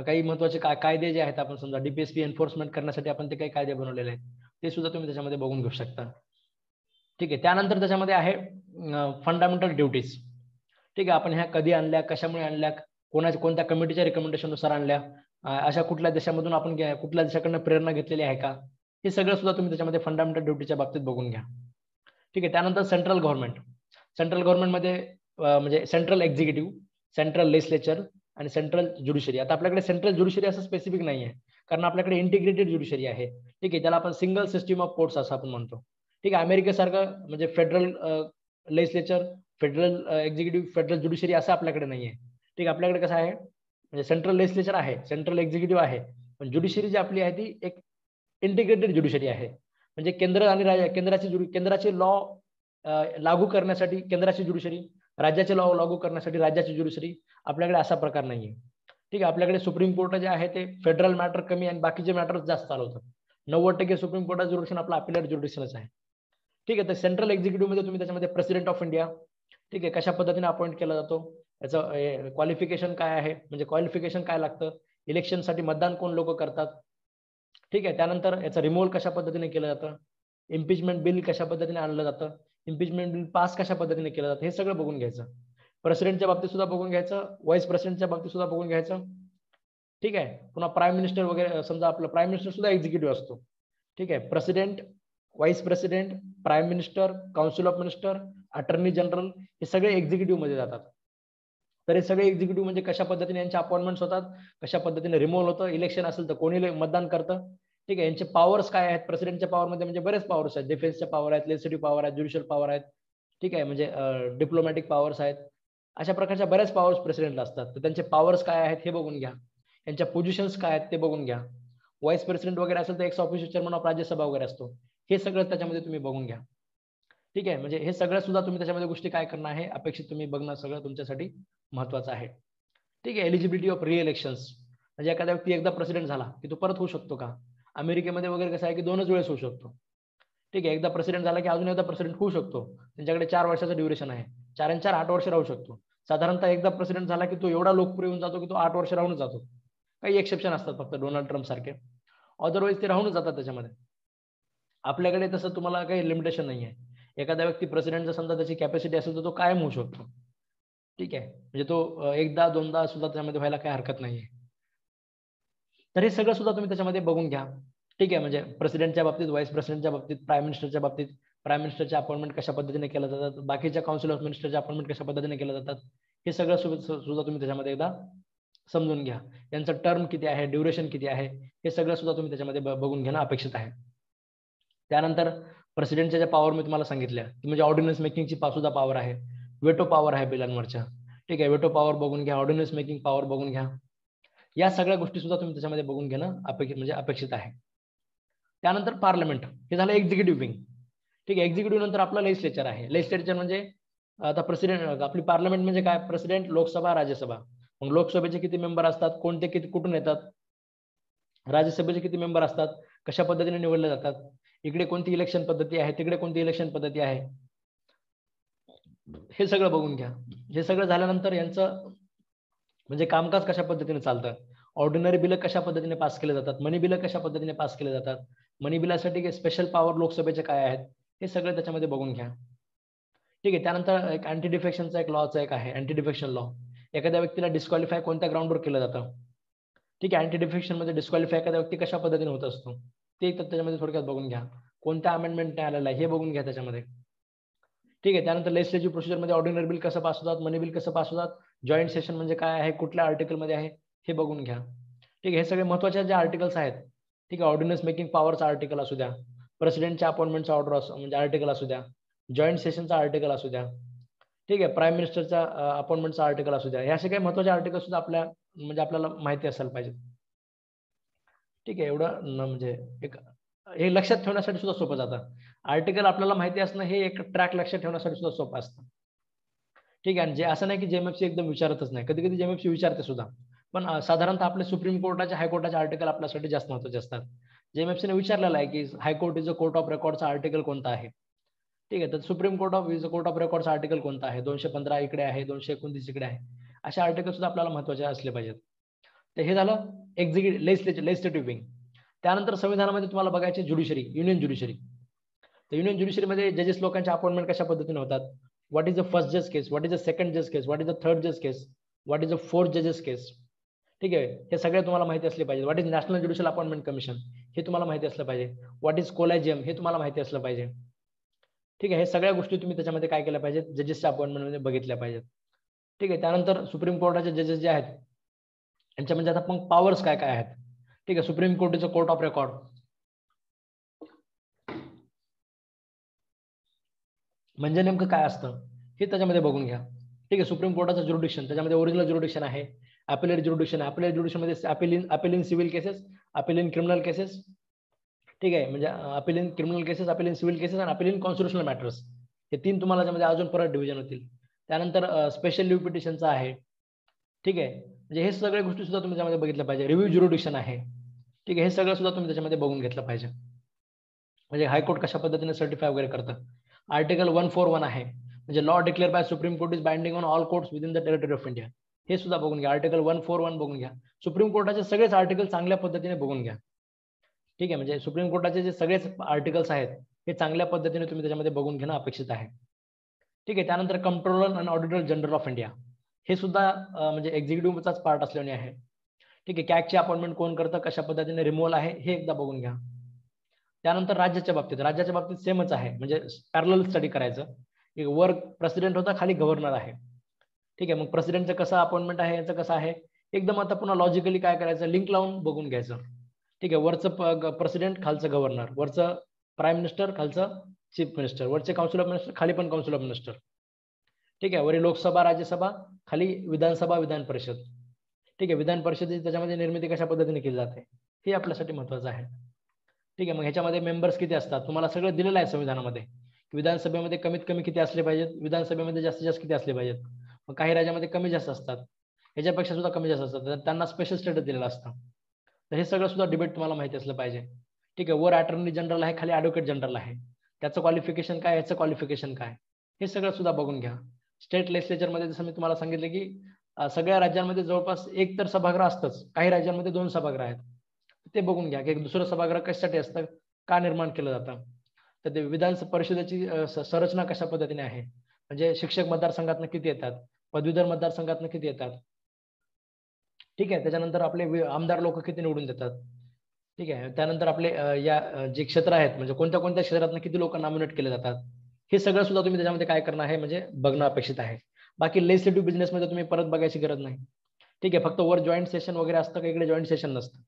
काही महत्वाचे कायदे जे आहेत, आपण समजा DPSP एन्फोर्समेंट करण्यासाठी आपण ते काही कायदे बनवलेले आहेत, ते सुद्धा तुम्ही त्याच्यामध्ये बघून घेऊ शकता. ठीक आहे. त्यानंतर त्याच्यामध्ये आहे फंडामेंटल ड्युटीज. ठीक आहे. आपण ह्या कधी आणल्या, कशामुळे आणल्या, कोणत्या कमिटीच्या रिकमेंडेशननुसार आणल्या, अशा कुठल्या देशामधून आपण कुठल्या देशाकडून प्रेरणा घेतलेली आहे का, हे सगळं सुद्धा तुम्ही त्याच्यामध्ये फंडामेंटल ड्युटीच्या बाबतीत बघून घ्या. ठीक आहे. त्यानंतर सेंट्रल गव्हर्नमेंटमध्ये म्हणजे सेंट्रल एक्झिक्युटिव्ह, सेंट्रल लेजिस्लेचर आणि सेंट्रल ज्युडिशरी. आता आपल्याकडे सेंट्रल ज्युडिशरी असं स्पेसिफिक नाही आहे, कारण आपल्याकडे इंटिग्रेटेड ज्युडिशरी आहे. ठीक आहे. त्याला आपण सिंगल सिस्टीम ऑफ कोर्ट्स असं आपण म्हणतो. ठीक आहे. अमेरिकेसारखं म्हणजे federal legislature, federal executive, federal judiciary असं आपल्याकडे नाही आहे. ठीक आहे. आपल्याकडे कसं आहे, म्हणजे सेंट्रल लेजिस्लेचर आहे, सेंट्रल एक्झिक्युटिव्ह आहे, पण ज्युडिशरी जी आपली आहे ती एक इंटिग्रेटेड ज्युडिशरी आहे. म्हणजे केंद्र आणि केंद्राचे लॉ लागू करण्यासाठी केंद्राची ज्युडिशरी, राज्याचे लॉ लागू करण्यासाठी राज्याची ज्युडिशरी. आपल्याकडे असा प्रकार नाहीये. ठीक आहे. आपल्याकडे सुप्रीम कोर्ट जे आहे ते फेडरल मॅटर कमी आणि बाकीचे मॅटर जास्त चालवतात. 90% सुप्रीम कोर्टाचं ज्युडिक्शन आपलं अपिलेट ज्युडिक्शनच आहे. ठीक आहे. तर सेंट्रल एक्झिक्युटिव्ह मध्ये तुम्ही त्याच्यामध्ये प्रेसिडेंट ऑफ इंडिया, ठीक आहे, कशा पद्धतीने अपॉइंट केला जातो, याचं क्वालिफिकेशन काय आहे, म्हणजे क्वालिफिकेशन काय लागतं, इलेक्शनसाठी मतदान कोण लोक करतात. ठीक आहे. त्यानंतर याचं रिमूव्हल कशा पद्धतीने केलं जातं, इम्पिचमेंट बिल कशा पद्धतीने आणलं जातं, इम्पिचमेंट बिल पास कशा पद्धतीने केलं जातं, हे सगळं बघून घ्यायचं. प्रेसिडेंटच्या बाबतीत सुद्धा बघून घ्यायचं, व्हाईस प्रेसिडेंटच्या बाबतीत सुद्धा बघून घ्यायचं. ठीक आहे. पुन्हा प्राईम मिनिस्टर वगैरे, समजा आपलं प्राईम मिनिस्टर सुद्धा एक्झिक्युटिव्ह असतो. ठीक आहे. President, vice president, prime minister, council of minister, attorney general, हे सगळे एक्झिक्युटिव्ह मध्ये जातात. तर हे सगळे एक्झिक्युटिव्ह म्हणजे कशा पद्धतीने यांचे अपॉइंटमेंट्स होतात, कशा पद्धतीने रिमूव्हल होतं, इलेक्शन असेल तर कोणी मतदान करतं. ठीक आहे. यांचे पॉवर्स काय आहेत, प्रेसिडेंटच्या पॉवरमध्ये म्हणजे बरेच पॉवर्स आहेत, डिफेन्सच्या पॉवर आहेत, लेजिस्लेटिव्ह पॉवर आहेत, ज्युडिशियल पॉवर आहेत. ठीक आहे. म्हणजे डिप्लोमॅटिक पॉवर्स आहेत. अशा प्रकारच्या बऱ्याच पॉवर्स प्रेसिडेंटला असतात. तर त्यांचे पॉवर्स काय आहेत हे बघून घ्या, यांच्या पोझिशन्स काय आहेत ते बघून घ्या. व्हाईस प्रेसिडेंट वगैरे असेल तर x official chairman of Rajya Sabha वगैरे असतो. हे सगळं त्याच्यामध्ये तुम्ही बघून घ्या. ठीक आहे. म्हणजे हे सगळं सुद्धा तुम्ही त्याच्यामध्ये गोष्टी काय करणं आहे अपेक्षित तुम्ही बघणं सगळं तुमच्यासाठी महत्वाचं आहे. ठीक आहे. एलिजिबिलिटी ऑफ रिइलेक्शन्स, म्हणजे एखादा व्यक्ती एकदा प्रेसिडेंट झाला की तो परत होऊ शकतो का. अमेरिकेमध्ये वगैरे कसं आहे की 2च वेळेस होऊ शकतो. ठीक आहे. एकदा प्रेसिडेंट झाला की अजून एकदा प्रेसिडेंट होऊ शकतो. त्यांच्याकडे 4 वर्षाचं ड्युरेशन आहे. 4 आणि 4 8 वर्ष राहू शकतो. साधारणतः एकदा प्रेसिडेंट झाला की तो एवढा लोकप्रिय होऊन जातो की तो 8 वर्ष राहूनच जातो. काही एक्सेप्शन असतात फक्त डोनाल्ड ट्रम्प सारखे, अदरवाईज ते राहूनच जातात त्याच्यामध्ये. आपल्याकडे तसं तुम्हाला काही लिमिटेशन नाही आहे. एखादा व्यक्ती प्रेसिडेंट समजा त्याची कॅपॅसिटी असेल तर तो कायम होऊ शकतो. ठीक आहे. म्हणजे तो एकदा दोनदा सुद्धा त्यामध्ये व्हायला काही हरकत नाहीये. तर हे सगळं सुद्धा तुम्ही त्याच्यामध्ये बघून घ्या. ठीक आहे. म्हणजे प्रेसिडेंटच्या बाबतीत, व्हाईस प्रेसिडेंटच्या बाबतीत, प्राईम मिनिस्टरच्या बाबतीत, प्राईम मिनिस्टरचे अपॉइंटमेंट कशा पद्धतीने केल्या जातात, बाकीच्या काउन्सिल ऑफ मिनिस्टरचे अपॉइंटमेंट कशा पद्धतीने केल्या जातात, हे सगळं सुद्धा तुम्ही त्याच्यामध्ये एकदा समजून घ्या. यांचं टर्म किती आहे, ड्युरेशन किती आहे, हे सगळं सुद्धा तुम्ही त्याच्यामध्ये बघून घेणं अपेक्षित आहे. त्यानंतर प्रेसिडेंटच्या ज्या पॉवर मी तुम्हाला सांगितल्या, म्हणजे ऑर्डिनन्स मेकिंगची सुद्धा पॉवर आहे, वेटो पॉवर आहे बिलांवरच्या. ठीक आहे. वेटो पॉवर बघून घ्या, ऑर्डिनन्स मेकिंग पॉवर बघून घ्या. या सगळ्या गोष्टी सुद्धा तुम्ही त्याच्यामध्ये बघून घेणं अपेक्षित आहे. त्यानंतर पार्लमेंट, हे झालं एक्झिक्युटिव्ह विंग. ठीक आहे. एक्झिक्युटिव्ह नंतर आपलं लेजिस्लेचर आहे. लेजिस्लेचर म्हणजे आता प्रेसिडेंट, आपली पार्लमेंट म्हणजे काय, प्रेसिडेंट, लोकसभा, राज्यसभा. मग लोकसभेचे किती मेंबर असतात, कोणते किती कुठून येतात, राज्यसभेचे किती मेंबर असतात, कशा पद्धतीने निवडले जातात, इकडे कोणती इलेक्शन पद्धती आहे, तिकडे कोणती इलेक्शन पद्धती आहे, हे सगळं बघून घ्या. हे सगळं झाल्यानंतर यांचं म्हणजे कामकाज कशा पद्धतीने चालतं, ऑर्डिनरी बिल कशा पद्धतीने पास केले जातात, मनी बिल कशा पद्धतीने पास केले जातात, मनी बिलासाठी स्पेशल पॉवर लोकसभेचे काय आहेत, हे सगळं त्याच्यामध्ये बघून घ्या. ठीक आहे. त्यानंतर एक अँटी डिफेक्शनचा एक लॉचा एक आहे, अँटी डिफेक्शन लॉ. एखाद्या व्यक्तीला डिस्क्वालिफाय कोणत्या ग्राउंडवर केलं जातं. ठीक आहे. अँटी डिफेक्शन मध्ये डिस्क्वालिफाय एखादा व्यक्ती कशा पद्धतीने होत असतो ते त्याच्यामध्ये थोडक्यात बघून घ्या. कोणत्या अमेंडमेंट आलेला आहे हे बघून घ्या त्याच्यामध्ये. ठीक आहे. त्यानंतर लेजिस्लेटिव्ह प्रोसिजर मध्ये ऑर्डिनरी बिल कसं पास होतात, मनी बिल कसं पास होतात, जॉईंट सेशन म्हणजे काय आहे, कुठल्या आर्टिकल मध्ये आहे, हे बघून घ्या. ठीक आहे. हे सगळे महत्त्वाचे जे आर्टिकल्स आहेत. ठीक आहे. ऑर्डिनन्स मेकिंग पॉवरचा आर्टिकल असू द्या, प्रेसिडेंटच्या अपॉइंटमेंटचा ऑर्डर म्हणजे आर्टिकल असू द्या, जॉईंट सेशनचा आर्टिकल असू द्या. ठीक आहे. प्राईम मिनिस्टरचा अपॉइंटमेंटचा आर्टिकल असू द्या. हे असे काही महत्त्वाचे आर्टिकल सुद्धा आपल्याला माहिती असायला पाहिजे. ठीक आहे. एवढं म्हणजे एक हे लक्षात ठेवण्यासाठी सुद्धा सोपं जातं. आर्टिकल आपल्याला माहिती असणं हे एक ट्रॅक लक्षात ठेवण्यासाठी सुद्धा सोपं असतं. ठीक आहे. जे असं नाही की जेएमएफसी एकदम विचारतच नाही, कधी कधी जेएमएफसी विचारते सुद्धा, पण साधारणतः आपले सुप्रीम कोर्टाचे, हायकोर्टाचे आर्टिकल आपल्यासाठी जास्त महत्त्वाचे असतात. जेएमएफसीने विचारलेलं आहे की high court is a court of रेकॉर्डचा आर्टिकल कोणता आहे. ठीक आहे. तर supreme court of is a court of रेकॉर्डचा आर्टिकल कोणता आहे, 215 इकडे आहे, 229 इकडे आहे. असे आर्टिकल सुद्धा आपल्याला महत्त्वाचे असले पाहिजेत. तर हे झालं लेजिस्लेटिव्ह विंग. त्यानंतर संविधानामध्ये तुम्हाला बघायचे ज्युडिशरी, युनियन ज्युडिशरी. तर युनियन ज्युडिशरीमध्ये जजेस लोकांच्या अपॉइंटमेंट कशा पद्धतीने होतात, व्हॉट इज द फर्स्ट जज केस, व्हॉट इज द सेकंड जज केस, व्हॉट इज द थर्ड जज केस, व्हॉट इज द फोर्थ जजेस केस. ठीक आहे, हे सगळे तुम्हाला माहिती असले पाहिजे. What is national judicial appointment commission हे तुम्हाला माहिती असलं पाहिजे. व्हॉट इज कोलॅजियम हे तुम्हाला माहिती असलं पाहिजे. ठीक आहे, हे सगळ्या गोष्टी तुम्ही त्याच्यामध्ये काय केल्या पाहिजेत, जजेसच्या अपॉइंटमेंटमध्ये बघितल्या पाहिजेत. ठीक आहे, त्यानंतर सुप्रीम कोर्टाचे जजेस जे आहेत यांच्या म्हणजे आता मग पॉवर्स काय काय आहेत. ठीक आहे, supreme court is a court of record. म्हणजे नेमकं काय असतं हे त्याच्यामध्ये बघून घ्या. ठीक आहे, सुप्रीम कोर्टाचं ज्युरिडिक्शन त्याच्यामध्ये ओरिजिनल ज्युरिडिक्शन आहे, अपिलेट ज्युरिडिक्शन आहे. अपिलेट ज्युरिडिक्शन मध्ये appeal in civil cases, appeal in criminal cases. ठीक आहे, म्हणजे appeal in criminal cases, appeal in civil cases आणि अपील इन कॉन्स्टिट्युशनल मॅटर्स हे 3 तुम्हाला त्याच्यामध्ये अजून परत डिव्हिजन होतील. त्यानंतर स्पेशल लिव्ह पिटिशनचं आहे. ठीक आहे, म्हणजे हे सगळ्या गोष्टी सुद्धा तुम्ही त्यामध्ये बघितल्या पाहिजे. रिव्ह्यू ज्युरिडिक्शन आहे. ठीक आहे, हे सगळं सुद्धा तुम्ही त्याच्यामध्ये बघून घेतलं पाहिजे. म्हणजे हायकोर्ट कशा पद्धतीने सर्टिफाय वगैरे करतं. आर्टिकल 141 आहे, म्हणजे law declare by supreme court is binding on all courts within the territory of India. हे सुद्धा बघून घ्या. आर्टिकल 141 बघून घ्या. सुप्रीम कोर्टाचे सगळेच आर्टिकल चांगल्या पद्धतीने बघून घ्या. ठीक आहे, म्हणजे सुप्रीम कोर्टाचे जे सगळेच आर्टिकल्स आहेत हे चांगल्या पद्धतीने तुम्ही त्याच्यामध्ये बघून घेणं अपेक्षित आहे. ठीक आहे, त्यानंतर कंट्रोलर आणि ऑडिटर जनरल ऑफ इंडिया हे सुद्धा म्हणजे एक्झिक्युटिव्हचाच पार्ट असल्याने आहे. ठीक आहे, कॅगची अपॉइंटमेंट कोण करतं, कशा पद्धतीने रिमूव्हल आहे हे एकदा बघून घ्या. त्यानंतर राज्याच्या बाबतीत सेमच आहे, म्हणजे पॅरलल स्टडी करायचं. वर प्रेसिडेंट होता, खाली गव्हर्नर आहे. ठीक आहे, मग प्रेसिडेंटचं कसं अपॉइंटमेंट आहे, याचं कसं आहे, एकदम आता पुन्हा लॉजिकली काय करायचं, लिंक लावून बघून घ्यायचं. ठीक आहे, वरचं प्रेसिडेंट, खालचं गव्हर्नर, वरचं प्राईम मिनिस्टर, खालचं चीफ मिनिस्टर, वरचे काउन्सिल ऑफ मिनिस्टर, खाली पण काउन्सिल ऑफ मिनिस्टर. ठीक आहे, वरी लोकसभा, राज्यसभा, खाली विधानसभा, विधान परिषद. ठीक आहे, विधान परिषदेची त्याच्यामध्ये निर्मिती कशा पद्धतीने केली जाते हे आपल्यासाठी महत्वाचं आहे. ठीक आहे, मग ह्याच्यामध्ये मेंबर्स किती असतात तुम्हाला सगळं दिलेलं आहे संविधानामध्ये. विधानसभेमध्ये कमीत कमी किती असले पाहिजेत, विधानसभेमध्ये जास्तीत जास्त किती असले पाहिजेत. मग काही राज्यामध्ये कमी जास्त असतात, ह्याच्यापेक्षा सुद्धा कमी जास्त असतात, त्यांना स्पेशल स्टेटस दिलेलं असतं. तर हे सगळं सुद्धा डिबेट तुम्हाला माहिती असलं पाहिजे. ठीक आहे, वर अटॉर्नी जनरल आहे, खाली ॲडव्होकेट जनरल आहे. त्याचं क्वालिफिकेशन काय, याचं क्वालिफिकेशन काय, हे सगळं सुद्धा बघून घ्या. स्टेट लेजिस्लेचरमध्ये जसं मी तुम्हाला सांगितलं की सगळ्या राज्यांमध्ये जवळपास एक तर सभागृह असतंच, काही राज्यांमध्ये 2 सभागृह आहेत. ते बघून घ्या की दुसरं सभागृह कशासाठी असतं, का निर्माण केलं जातं. तर ते विधान परिषदेची संरचना कशा पद्धतीने आहे, म्हणजे शिक्षक मतदारसंघातनं किती येतात, पदवीधर मतदारसंघातनं किती येतात. ठीक आहे, त्याच्यानंतर आपले आमदार लोक किती निवडून देतात. ठीक आहे, त्यानंतर आपले जे क्षेत्र आहेत, म्हणजे कोणत्या कोणत्या क्षेत्रातनं किती लोक नॉमिनेट केले जातात, हे सगळं सुद्धा तुम्ही त्याच्यामध्ये काय करणं आहे, म्हणजे बघणं अपेक्षित आहे. बाकी लेजिस्लेटिव्ह बिझनेसमध्ये तुम्ही परत बघायची गरज नाही. ठीक आहे, फक्त वर जॉईंट सेशन वगैरे असतं का, इकडे जॉईंट सेशन नसतं.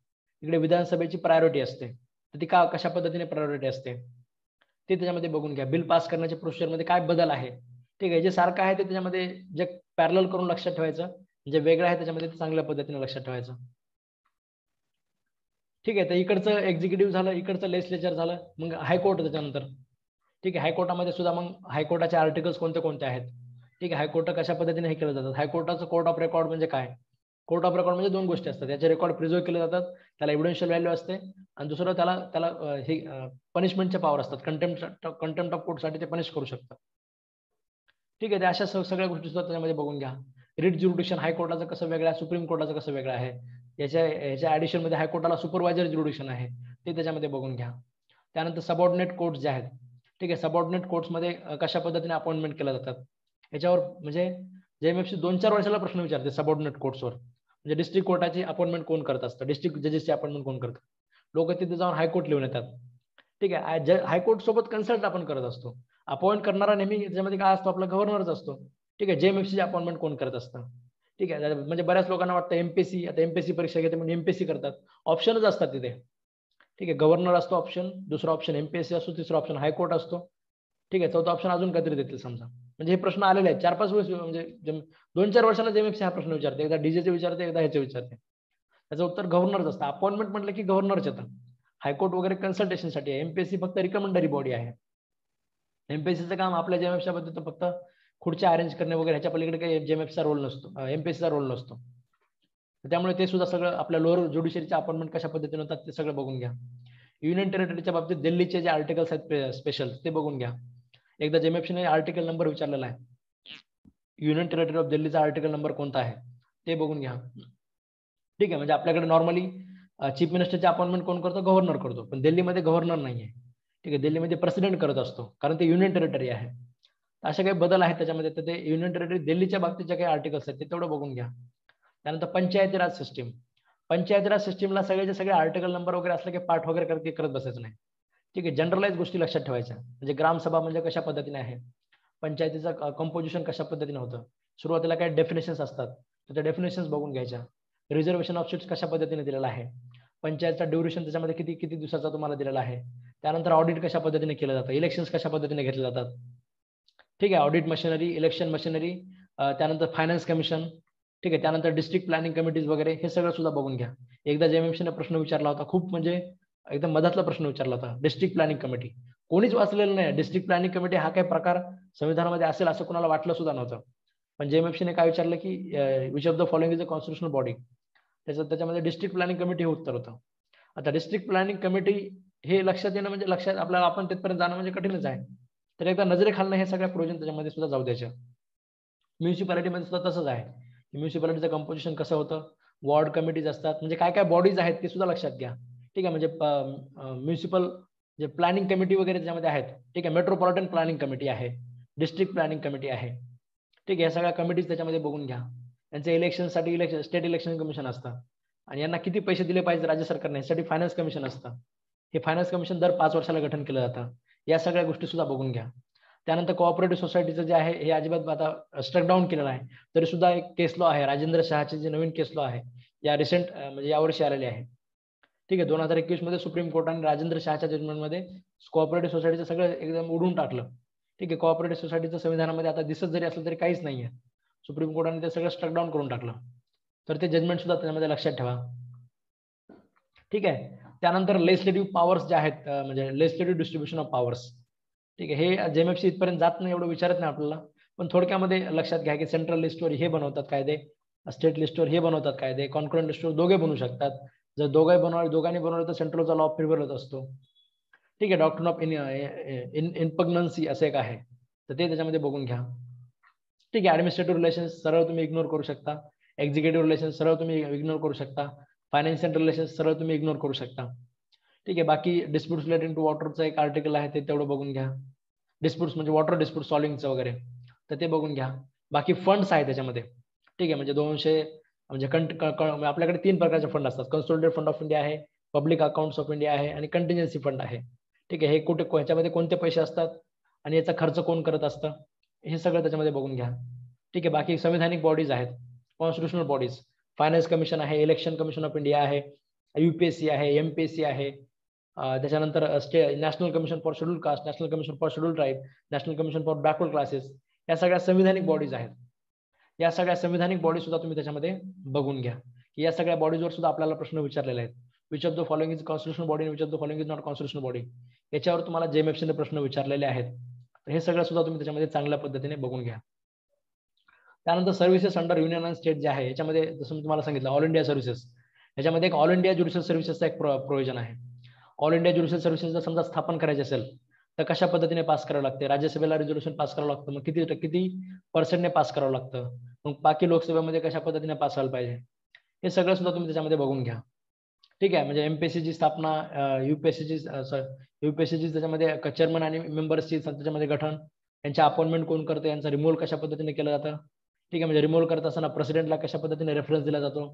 इकडे विधानसभेची प्रायोरिटी असते, तर ती कशा पद्धतीने प्रायोरिटी असते ते त्याच्यामध्ये बघून घ्या. बिल पास करण्याच्या प्रोसिजरमध्ये काय बदल आहे. ठीक आहे, जे सारखं आहे ते त्याच्यामध्ये जे पॅरलल करून लक्षात ठेवायचं, जे वेगळं आहे त्याच्यामध्ये ते चांगल्या पद्धतीने लक्षात ठेवायचं. ठीक आहे, तर इकडचं एक्झिक्युटिव्ह झालं, इकडचं लेजिस्लेचर झालं, मग हायकोर्ट त्याच्यानंतर. ठीक आहे, हायकोर्टामध्ये सुद्धा मग हायकोर्टाचे आर्टिकल्स कोणते कोणते आहेत. ठीक आहे, हायकोर्ट कशा पद्धतीने हे केलं जातात. हायकोर्टाचं कोर्ट ऑफ रेकॉर्ड म्हणजे काय, कोर्ट ऑफ रेकॉर्ड म्हणजे 2 गोष्टी असतात, त्याचे रेकॉर्ड प्रिझर्व केले जातात, त्याला एव्हिडेन्शियल व्हॅल्यू असते, आणि दुसरं त्याला त्याला हे पनिशमेंटचे पॉवर असतात, कंटेम्प्ट ऑफ कोर्टसाठी ते पनिश करू शकतात. ठीक आहे, अशा सगळ्या गोष्टी सुद्धा त्याच्यामध्ये बघून घ्या. रिट ज्युरिडिक्शन हायकोर्टाचं कसं वेगळं आहे, सुप्रीम कोर्टाचं कसं वेगळं आहे. याच्या ऍडिशन मध्ये हायकोर्टाला सुपरवायझर ज्युरिडिक्शन आहे, ते त्याच्यामध्ये बघून घ्या. त्यानंतर सबऑर्डिनेट कोर्ट्स जे आहेत, ठीक आहे, सबऑर्डिनेट कोर्ट्समध्ये कशा पद्धतीने अपॉइंटमेंट केल्या जातात, याच्यावर म्हणजे जेएमएफसी 2-4 वर्षाला प्रश्न विचारते सबऑर्डिनेट कोर्ट्सवर. म्हणजे डिस्ट्रिक्ट कोर्टाची अपॉइंटमेंट कोण करत असतं, डिस्ट्रिक्ट जजेसची अपॉइंटमेंट कोण करतं. लोक तिथे जाऊन हायकोर्ट लिहून येतात. ठीक आहे, हायकोर्ट सोबत कन्सल्ट आपण करत असतो. अपॉइंट करणारा नेहमी त्याच्यामध्ये काय असतो, आपला गव्हर्नरच असतो. ठीक आहे, जेएमएफसी अपॉइंटमेंट कोण करत असतं. ठीक आहे, म्हणजे बऱ्याच लोकांना वाटतं एमपीएससी, आता एमपीएससी परीक्षा घेते म्हणून एमपीएससी करतात, ऑप्शनच असतात तिथे. ठीक आहे, गव्हर्नर असतो ऑप्शन, दुसरा ऑप्शन एमपीएससी असतो, तिसरा ऑप्शन हायकोर्ट असतो. ठीक आहे, चौथा ऑप्शन अजून काहीतरी देतील समजा. म्हणजे हे प्रश्न आलेले आहेत 4-5 वेळेस, म्हणजे 2-4 वर्षाला जेएमएफसी हा प्रश्न विचारते, एकदा डीजेचे विचारते, एकदा ह्याचे विचारते. त्याचं उत्तर गव्हर्नरच असतं. अपॉइंटमेंट म्हटलं की गव्हर्नरच येतं. हायकोर्ट वगैरे कन्सल्टेशनसाठी आहे, एमपीएससी फक्त रिकमेंडरी बॉडी आहे. एमपीएससीचं काम आपल्या जेएमएफच्या पद्धतीत फक्त खुर्च्या अरेंज करणे वगैरे, ह्याच्या पलीकडे काही जेएमएफचा रोल नसतो, एमपीएससीचा रोल नसतो. त्यामुळे ते सुद्धा सगळं आपल्या लोअर ज्युडिशरीचे अपॉइंटमेंट कशा पद्धतीने होतात ते सगळं बघून घ्या. युनियन टेरिटरीच्या बाबतीत दिल्लीचे जे आर्टिकल्स आहेत स्पेशल, ते बघून घ्या. एकदा जेएमएफसीने आर्टिकल नंबर विचारलेला आहे, युनियन टेरिटरी ऑफ दिल्लीचा आर्टिकल नंबर कोणता आहे ते बघून घ्या. ठीक आहे, म्हणजे आपल्याकडे नॉर्मली चीफ मिनिस्टरचे अपॉइंटमेंट कोण करतो, गव्हर्नर करतो, पण दिल्लीमध्ये गव्हर्नर नाहीये. ठीक आहे, दिल्लीमध्ये प्रेसिडेंट करत असतो, कारण ते युनियन टेरिटरी आहे. असे काही बदल आहेत त्याच्यामध्ये, तर ते युनियन टेरिटरी दिल्लीच्या बाबतीत जे काही आर्टिकल्स आहेत ते तेवढं बघून घ्या. त्यानंतर पंचायती राज सिस्टीम. पंचायती राज सिस्टीमला सगळ्याचे सगळे आर्टिकल नंबर वगैरे असलं की पाठ वगैरे करत बसायचं नाही. ठीक आहे, जनरलाइज गोष्टी लक्षात ठेवायच्या. म्हणजे ग्रामसभा म्हणजे कशा पद्धतीने आहे, पंचायतीचं कंपोजिशन कशा पद्धतीने होतं, सुरुवातीला काही डेफिनेशन्स असतात, तर त्या डेफिनेशन्स बघून घ्यायच्या. रिझर्वेशन ऑफ सीट्स कशा पद्धतीने दिलेला आहे, पंचायतचा ड्युरेशन त्याच्यामध्ये किती किती दिवसाचा तुम्हाला दिलेला आहे, त्यानंतर ऑडिट कशा पद्धतीने केलं जातं, इलेक्शन्स कशा पद्धतीने घेतले जातात. ठीक आहे, ऑडिट मशिनरी, इलेक्शन मशिनरी, त्यानंतर फायनान्स कमिशन. ठीक आहे, त्यानंतर डिस्ट्रिक्ट प्लॅनिंग कमिटीज वगैरे हे सगळं सुद्धा बघून घ्या. एकदा जेएमएमसीने प्रश्न विचारला होता, खूप म्हणजे एकदम मधातला प्रश्न विचारला होता, डिस्ट्रिक्ट प्लॅनिंग कमिटी. कोणीच वाचलेलं नाही. डिस्ट्रिक्ट प्लॅनिंग कमिटी हा काही प्रकार संविधानामध्ये असेल असं कोणाला वाटलं सुद्धा नव्हतं. पण जेएमएफसीने काय विचारलं की which of the following is a constitutional body, त्याच्यामध्ये डिस्ट्रिक्ट प्लॅनिंग कमिटी हे उत्तर होतं. आता डिस्ट्रिक्ट प्लॅनिंग कमिटी हे लक्षात येणं म्हणजे लक्षात आपल्याला आपण तिथपर्यंत जाणं म्हणजे कठीणच आहे. तर एकदा नजरेखालनं हे सगळ्या प्रोव्हिजन त्याच्यामध्ये सुद्धा जाऊ द्यायच्या. म्युन्सिपालिटीमध्ये सुद्धा तसंच आहे. म्युन्सिपालिटीचं कंपोजिशन कसं होतं, वॉर्ड कमिटीज असतात, म्हणजे काय काय बॉडीज आहेत ते सुद्धा लक्षात घ्या. ठीक आहे, म्हणजे म्युन्सिपल जे प्लॅनिंग कमिटी वगैरे त्याच्यामध्ये आहेत. ठीक आहे, मेट्रोपॉलिटन प्लॅनिंग कमिटी आहे, डिस्ट्रिक्ट प्लॅनिंग कमिटी आहे. ठीक आहे, या सगळ्या कमिटीज त्याच्यामध्ये बघून घ्या. त्यांचे इलेक्शनसाठी स्टेट इलेक्शन कमिशन असतं आणि यांना किती पैसे दिले पाहिजे राज्य सरकारने यासाठी फायनान्स कमिशन असतं. हे फायनान्स कमिशन दर 5 वर्षाला गठन केलं जातं. या सगळ्या गोष्टी सुद्धा बघून घ्या. त्यानंतर कोऑपरेटिव्ह सोसायटीचं जे आहे हे अजिबात आता स्ट्रक डाऊन केलेलं आहे. तरी सुद्धा एक केस लॉ आहे, राजेंद्र शहाचे जे नवीन केस लॉ आहे, या रिसेंट म्हणजे यावर्षी आलेले आहे. ठीक आहे, 2021 मध्ये सुप्रीम कोर्टाने राजेंद्र शहाच्या जजमेंटमध्ये कोऑपरेटिव्ह सोसायटीचं सगळं एकदम उडून टाकलं. ठीक आहे, कोऑपरेटिव्ह सोसायटीचं संविधानामध्ये आता दिसत जरी असलं तरी काहीच नाहीये. सुप्रीम कोर्टाने ते सगळं स्ट्रक डाऊन करून टाकलं. तर ते जजमेंट सुद्धा त्याच्यामध्ये लक्षात ठेवा. ठीक आहे, त्यानंतर लेजिस्लेटिव्ह पॉवर्स जे आहेत, म्हणजे लेजिस्लेटिव्ह डिस्ट्रीब्युशन ऑफ पॉवर्स. ठीक आहे, हे जेएमएफसी इथपर्यंत जात नाही, एवढं विचारत नाही आपल्याला, पण थोडक्यामध्ये लक्षात घ्या की सेंट्रल लिस्टवर हे बनवतात कायदे, स्टेट लिस्टवर हे बनवतात कायदे, कॉन्करंट लिस्टवर दोघे बनवू शकतात. जर दोघांनी बनवलं तर सेंट्रलचा लॉ फेवर होत असतो. ठीक आहे, डॉक्ट्रिन ऑफ इनपग्नन्सी असं एक आहे, तर ते त्याच्यामध्ये बघून घ्या. ठीक आहे, ऍडमिनिस्ट्रेटिव्ह रिलेशन्स सरळ तुम्ही इग्नोर करू शकता, एक्झिक्युटिव्ह रिलेशन्स सरळ तुम्ही इग्नोर करू शकता, फायनान्शियल रिलेशन्स सरळ तुम्ही इग्नोर करू शकता. ठीक आहे, बाकी डिस्प्यूट्स रिलेटेड टू वॉटरचं एक आर्टिकल आहे ते तेवढं बघून घ्या. डिस्प्यूट्स म्हणजे वॉटर डिस्प्यूट सॉल्विंगचं वगैरे, तर ते बघून घ्या. बाकी फंड्स आहे त्याच्यामध्ये. ठीक आहे, म्हणजे 200 म्हणजे आपल्याकडे 3 प्रकारचे फंड असतात. कन्सोलिडेटेड फंड ऑफ इंडिया आहे, पब्लिक अकाउंट्स ऑफ इंडिया आहे आणि कंटिन्जन्सी फंड आहे. ठीक आहे, हे कुठे ह्याच्यामध्ये कोणते पैसे असतात आणि याचा खर्च कोण करत असतं हे सगळं त्याच्यामध्ये बघून घ्या. ठीक आहे, बाकी संविधानिक बॉडीज आहेत, कॉन्स्टिट्युशनल बॉडीज, फायनान्स कमिशन आहे, इलेक्शन कमिशन ऑफ इंडिया आहे, युपीएससी आहे, एमपीएससी आहे, त्याच्यानंतर national commission for schedule caste, national commission for schedule tribe, national commission for backward classes, या सगळ्या संविधानिक बॉडीज आहेत. या सगळ्या संविधानिक बॉडी सुद्धा तुम्ही त्याच्यामध्ये बघून घ्या की या सगळ्या बॉडीजवर सुद्धा आपल्याला प्रश्न विचारलेले आहेत. Which of the following is constitutional body, which of the following is not constitutional body, याच्यावर तुम्हाला जेएमएफसीने प्रश्न विचारलेले आहेत. तर हे सगळं सुद्धा तुम्ही त्याच्यामध्ये चांगल्या पद्धतीने बघून घ्या. त्यानंतर services under union and state जे आहे याच्यामध्ये जसं मी तुम्हाला सांगितलं ऑल इंडिया सर्व्हिसेस, याच्यामध्ये एक ऑल इंडिया ज्युडिशियल सर्व्हिसेसचा एक प्रोव्हिजन आहे. ऑल इंडिया ज्युडिशियल सर्व्हिसेस जर समजा स्थापन करायचे असेल तर कशा पद्धतीने पास करावं लागते, राज्यसभेला रिझोल्युशन पास करावं लागतं, मग किती पर्सेंटने पास करावं लागतं, मग बाकी लोकसभेमध्ये कशा पद्धतीने पास व्हायला पाहिजे, हे सगळं सुद्धा तुम्ही त्याच्यामध्ये बघून घ्या. ठीक आहे, म्हणजे एमपीएससीची स्थापना, युपीएससीची त्याच्यामध्ये चेअरमन आणि मेंबर्सची त्याच्यामध्ये गठन, यांच्या अपॉइंटमेंट कोण करतं, यांचा रिमूव्हल कशा पद्धतीने केलं जातं. ठीक आहे, म्हणजे रिमूव्हल करत असताना प्रेसिडेंटला कशा पद्धतीने रेफरन्स दिला जातो.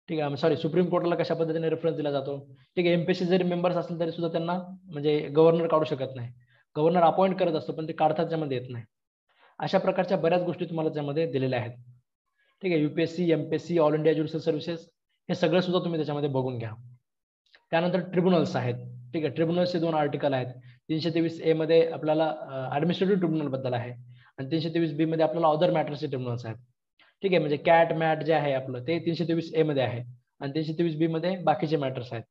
ठीक आहे, सॉरी सुप्रीम कोर्टला कशा पद्धतीने रेफरन्स दिला जातो. ठीक आहे, एमपीएससी जरी मेंबर्स असतील तरी सुद्धा त्यांना म्हणजे गव्हर्नर काढू शकत नाही, गव्हर्नर अपॉइंट करत असतो पण ते काढतात त्यामध्ये येत नाही. अशा प्रकारच्या बऱ्याच गोष्टी तुम्हाला त्यामध्ये दिलेल्या आहेत. ठीक आहे, UPSC, MPSC, all India judicial services, हे सगळं सुद्धा तुम्ही त्याच्यामध्ये बघून घ्या. त्यानंतर ट्रिब्युनल्स आहेत. ठीक आहे, ट्रिब्युनल्सचे 2 आर्टिकल आहेत. 323A मध्ये आपल्याला ऍडमिनिस्ट्रेटिव्ह ट्रिब्युनल बद्दल आहे आणि 323B मध्ये आपल्याला अदर मॅटर्सचे ट्रिब्युनल्स आहेत. ठीक आहे, म्हणजे कॅट मॅट जे आहे आपलं ते 323A मध्ये आहे आणि 323B मध्ये बाकीचे मॅटर्स आहेत.